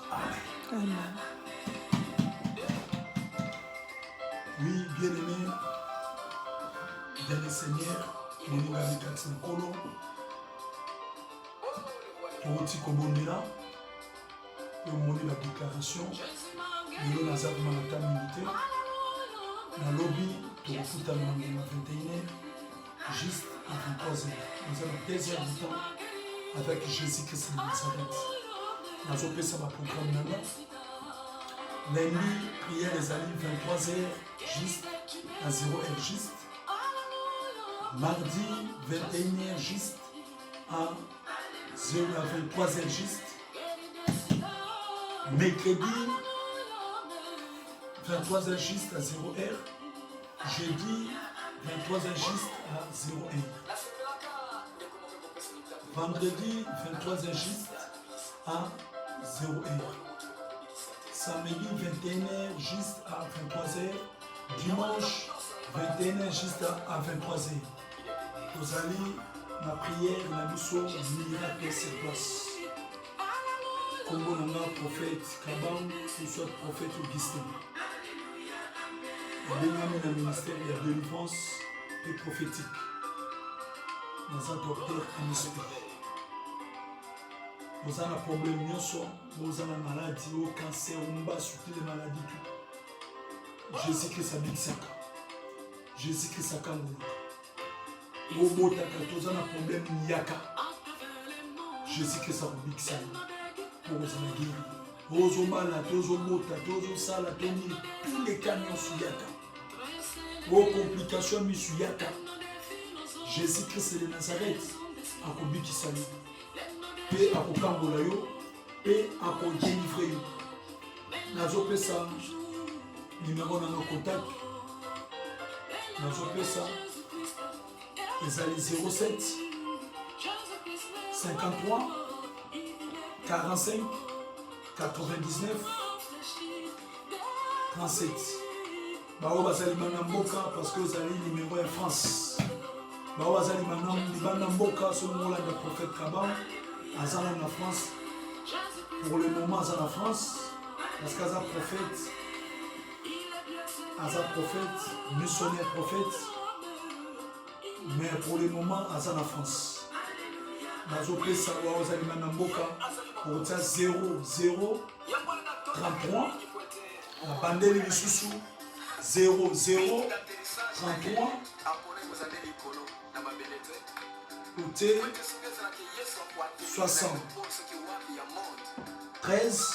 amen. Oui, bien-aimé, dans le Seigneur, mon ami Katin Kolo, Toroti Kobondela, le mot de la déclaration, le nom Nazar Manata Milité, la lobby, Torofuta Mandela 21h, juste à 23h. Nous avons 2 heures du temps avec Jésus-Christ de Nazareth. Nous avons fait ça dans programme là. Lundi, prière les amis, 23h juste à 0h juste. Mardi, 21h juste à 23h juste. Mercredi, 23h juste à 0h. Jeudi, 23h juste à 0h. Vendredi, 23h juste à 0h. Samedi, 21h juste à 23h. Dimanche, 21h juste à 23h. Vous allez, ma prière, la mission, miracle sur place. Comme on a prophète Kabang, ou soit prophète Augustin. Il y a un ministère de délivrance et prophétique. Dans un docteur en esprit. Vous avez un problème, vous avez une maladie, au cancer, on va surtout les maladies. Jésus-Christ abikisaka. Jésus-Christ akangolaka. Obotaka toza na problème yaka. Jésus-Christ akobikisaka. Pour ozala guéri. Ozomala, tozomota, tozosala, toni, tous les camions suyaka. Aux complications misuyaka. Jésus-Christ de Nazareth akobikisaka. Pe akokangola yo, pe akodélivre yo. Nazopesa numéro na nos contacts. Nazopesa ezali 07 53 45 99 37. Bao bazali bana mboka parce que ozali numéro en France. Bao bazali bana mboka sur le de prophète Kaba. Azana en France. Pour le moment, Azana en France. Parce qu'Aza prophète, missionnaire prophète. Mais pour le moment, Azana en France. Nazope savoir aux aliments Namboka pour dire 00 33. La bandelle du sous 00 33. Côté 60 13.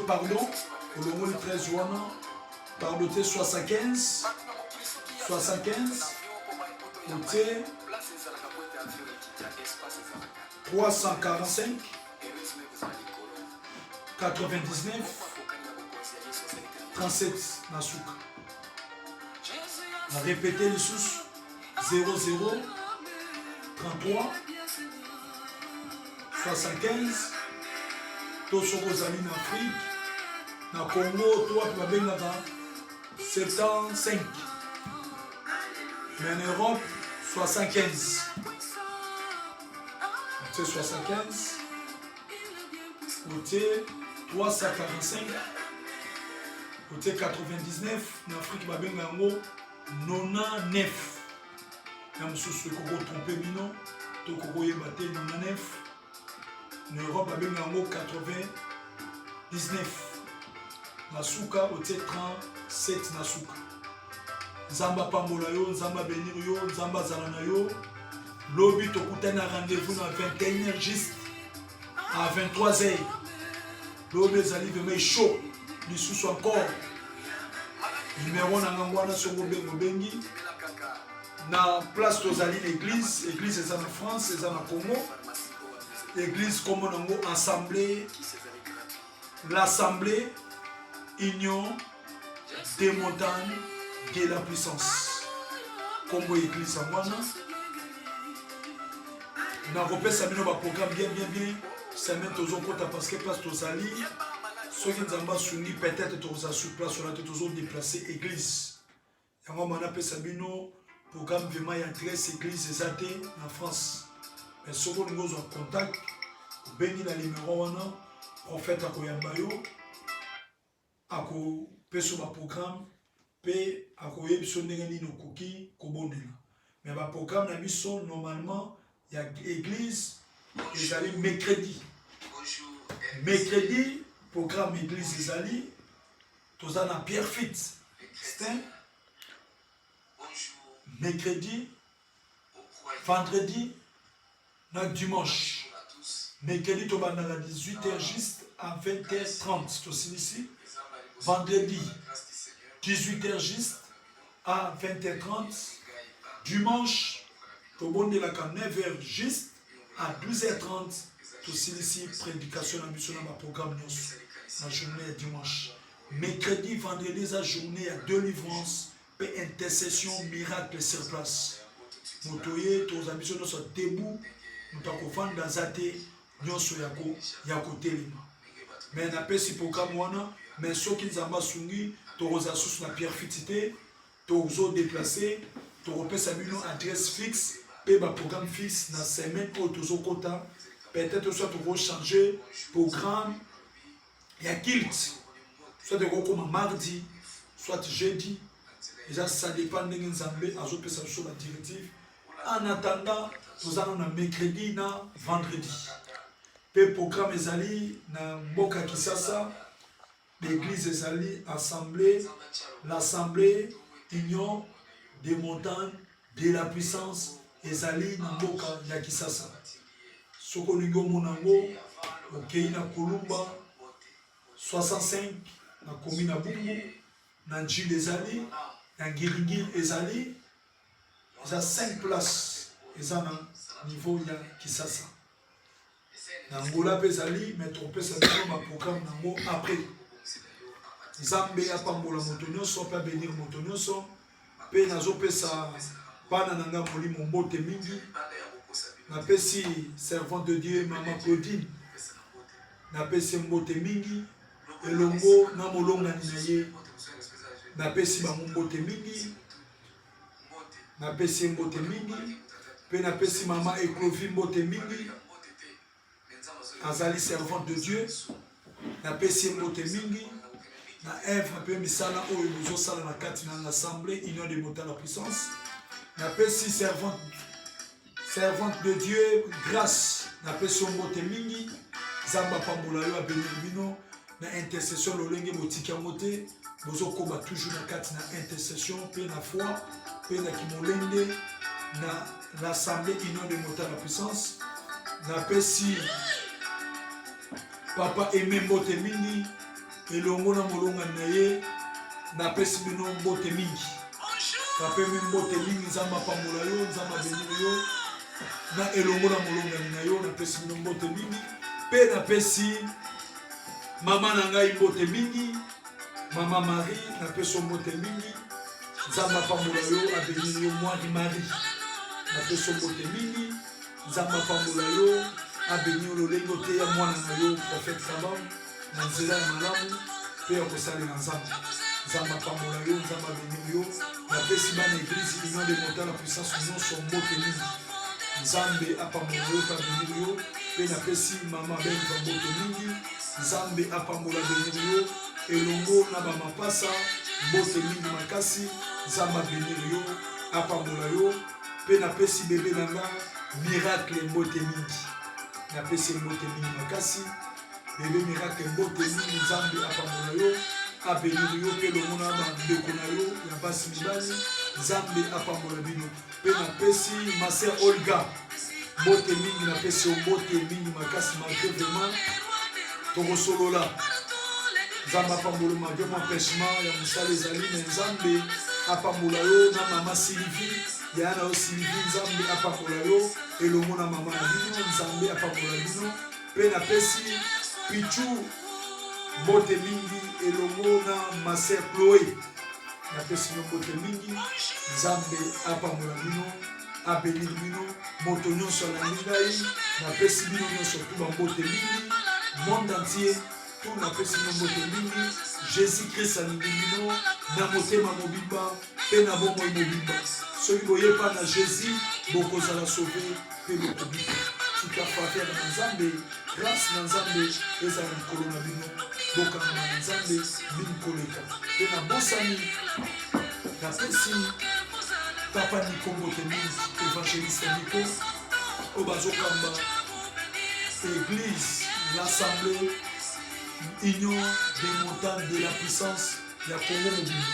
Pardon, au long du 13 juin, pardon, 75, côté 345, 99, 37, Nasuka. Répétez les sous 00, 33, 75, tous aux amis en Afrique, dans le Congo, toi, tu vas 75. Mais en Europe, 75. Côté 75. Côté 345. Côté 99. En Afrique, tu vas 99. Même si tu as trompé, tu as 99. En Europe, tu as 99. Nasuka, au 37 Nasuka. Zamba pambola yo, Zamba bénir yo, Zamba zalana yo. Lobi tokutana rendez-vous à 21h juste à 23h. Lobi zali de chaud. Ni sous encore. Numéro na ngwana sur Bengi. Na place tozali l'église, église est en France, c'est en Congo. Église comme on assemblée, l'assemblée union des montagnes de la puissance. Congo église en Wana. N'a repéré ça bien programme bien. Ça met aux autres parce que place tozali. Ceux qui n'ont soumis peut-être tous à sur place sur la tête aux autres déplacés église. Et moi on appelle ça bien programme vraiment il y a 13 églises exaltées en France. Mais ceux qui nous ont contact, béni la numéro wana prophète akoyambayo ako peso ba programme pe akoye biso ndenge nini okoki kobondela. Mais ba programme na biso normalement il y a église ezali mercredi. Mercredi programme église ezali toza na Pierrefitte. C'est mercredi, vendredi, na dimanche. Mercredi, tu vas à 18h juste à 20h30. C'est ici. Vendredi, 18h juste à 20h30. Dimanche, tu vas à 9h juste à 12h30. C'est ici. Prédication à mission dans le programme. La journée est dimanche. Mercredi, vendredi, la journée à délivrances. Et intercession, miracle sur place. Nous tous ambitions nous sommes debout. Nous avons fait dans Zate, nous sommes à côté. Mais on a fait ce programme, mais ceux qui nous ont soumis, nous avons sous la Pierrefitte, nous avons déplacé, nous avons fait une adresse fixe, et un programme fixe dans la semaine où nous avons côté. Peut-être soit nous avons changé programme. Il y a kilt. Soit nous avons mardi, soit jeudi. Et ça dépend de l'ensemble, sur la directive. En attendant, nous allons mercredi et vendredi. Le programme est allé dans Mboka Kisasa, l'église ezali assemblée, l'assemblée union des montagnes de la puissance ezali na mboka ya Kisasa. Soko olingi omona yango okei na Kolumba 65 na komi na Bungu na Njili ezali na Ngiringiri ezali eza 5 places eza na niveau ya Kisasa. Na Angola pe ezali mais topesa bino ma programme nango après. Nzambe apambola moto nyonso mpe abénir moto nyonso mpe nazopesa bana na nga molimo mbote mingi. Napesi servante de Dieu Mama Claudine napesi mbote mingi elongo na molongani na ye napesi bango mbote mingi, napesi mbote mingi mpe napesi Mama Eclovi mbote mingi azali servante de Dieu napesi mbote mingi na œuvre mpe misala oyo bozosala na kati na l'assemblée union des montagnes de la puissance. Napesi servante de Dieu grâce napesi mbote mingi Zamba pambola yo abénir bino na intercession lolenge botika mote bozokoba toujours na kati na intercession pe na foi pe na kimolende na l'assemblée union des montagnes de la puissance. Napesi papa aimé mbote mingi elongo na molonga na ye napesi bino mbote mingi papa aimé mbote mingi Nzamba pambola yo Nzamba bénir yo na elongo na molonga na yo napesi bino mbote mingi pe napesi mama na ngai mbote mingi Mama Marie napesi mbote mingi Nzamba pambola yo abénir yo mwari Marie napesi mbote mingi Nzamba pambola yo abénir lolenge oteya mwana na yo prophète Sabam na nzela ya malamu mpe ya kosalela Nzambe. Nzamba pambola yo Nzamba abénir yo napesi bana église union des montagnes de la puissance nyonso mbote mingi Nzambe apambola yo mpe abénir yo mpe napesi mama Benva mbote mingi Nzambe apambola abénir yo elongo na bamapasa mbote mingi makasi Nzamba abénir yo apambola yo mpe napesi bebe na nga miracle mbote mingi napesi mbote mingi makasi bebe miracle mbote mingi Nzambe apambola yo abénir yo mpe elongo na bandeko na yo ya basi mibali Nzambe apambola bino mpe napesi ma sœur Olga mbote mingi napesi mbote mingi makasi malgré vraiment tokosolola Nzambe apambola malgré mon empêchement ya mosala ezali na Nzambe apambola yo na mama Sylvie ya na yo Sylvie Nzambe apambola yo elongo na mama na bino Nzambe apambola bino mpe napesi Pichu mbote mingi elongo na ma sœur Chloé napesi bino mbote mingi Nzambe apambola bino abénir bino moto nyonso alandi ngai napesi bino nyonso tu bambote mingi monde entier tout napesi bino mbote mingi Jésus Christ alingi bino na motema mobimba mpe na bomoi mobimba soki boyepa na Jésus bokozala sauve mpe bokobika tika faveur na Nzambe grâce na Nzambe ezala likolo na bino bokanga na Nzambe bino koleka mpe na bosani napesi papa Nico mbote mingi évangéliste Nico oyo bazokamba église l'assemblée union des montagnes de la puissance ya Congo mobimba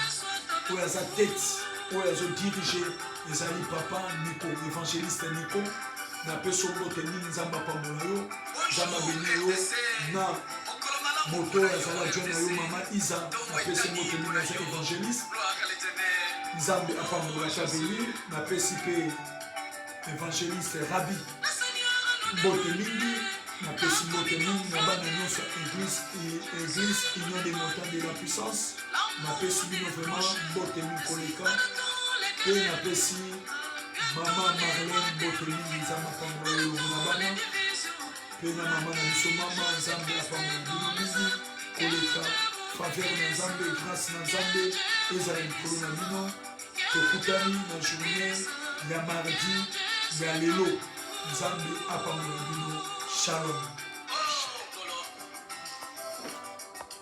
oyo aza tête oyo azodirige ezali papa Nico évangéliste Nico napesi mbote mingi Nzambe apambola yo Nzambe abénir yo na moto oyo azala jo na yo mama Isa napesi mbote mingi aza évangéliste Nzambe apambola kabeli napesi mpe évangéliste Rabi mbote mingi napesi mbote mingi na bana nyonso église union des montagnes de la puissance napesi bino vraiment mbote mingi koleka mpe napesi mama Marlène mbote mingi Nzambe apambola elongo na bana mpe na mama na biso mama Nzambe apambola bino mingi koleka faveur na Nzambe grâce na Nzambe ezala likolo na bino tokutani na journée ya mardi ya lelo Nzambe apambola bino shalom.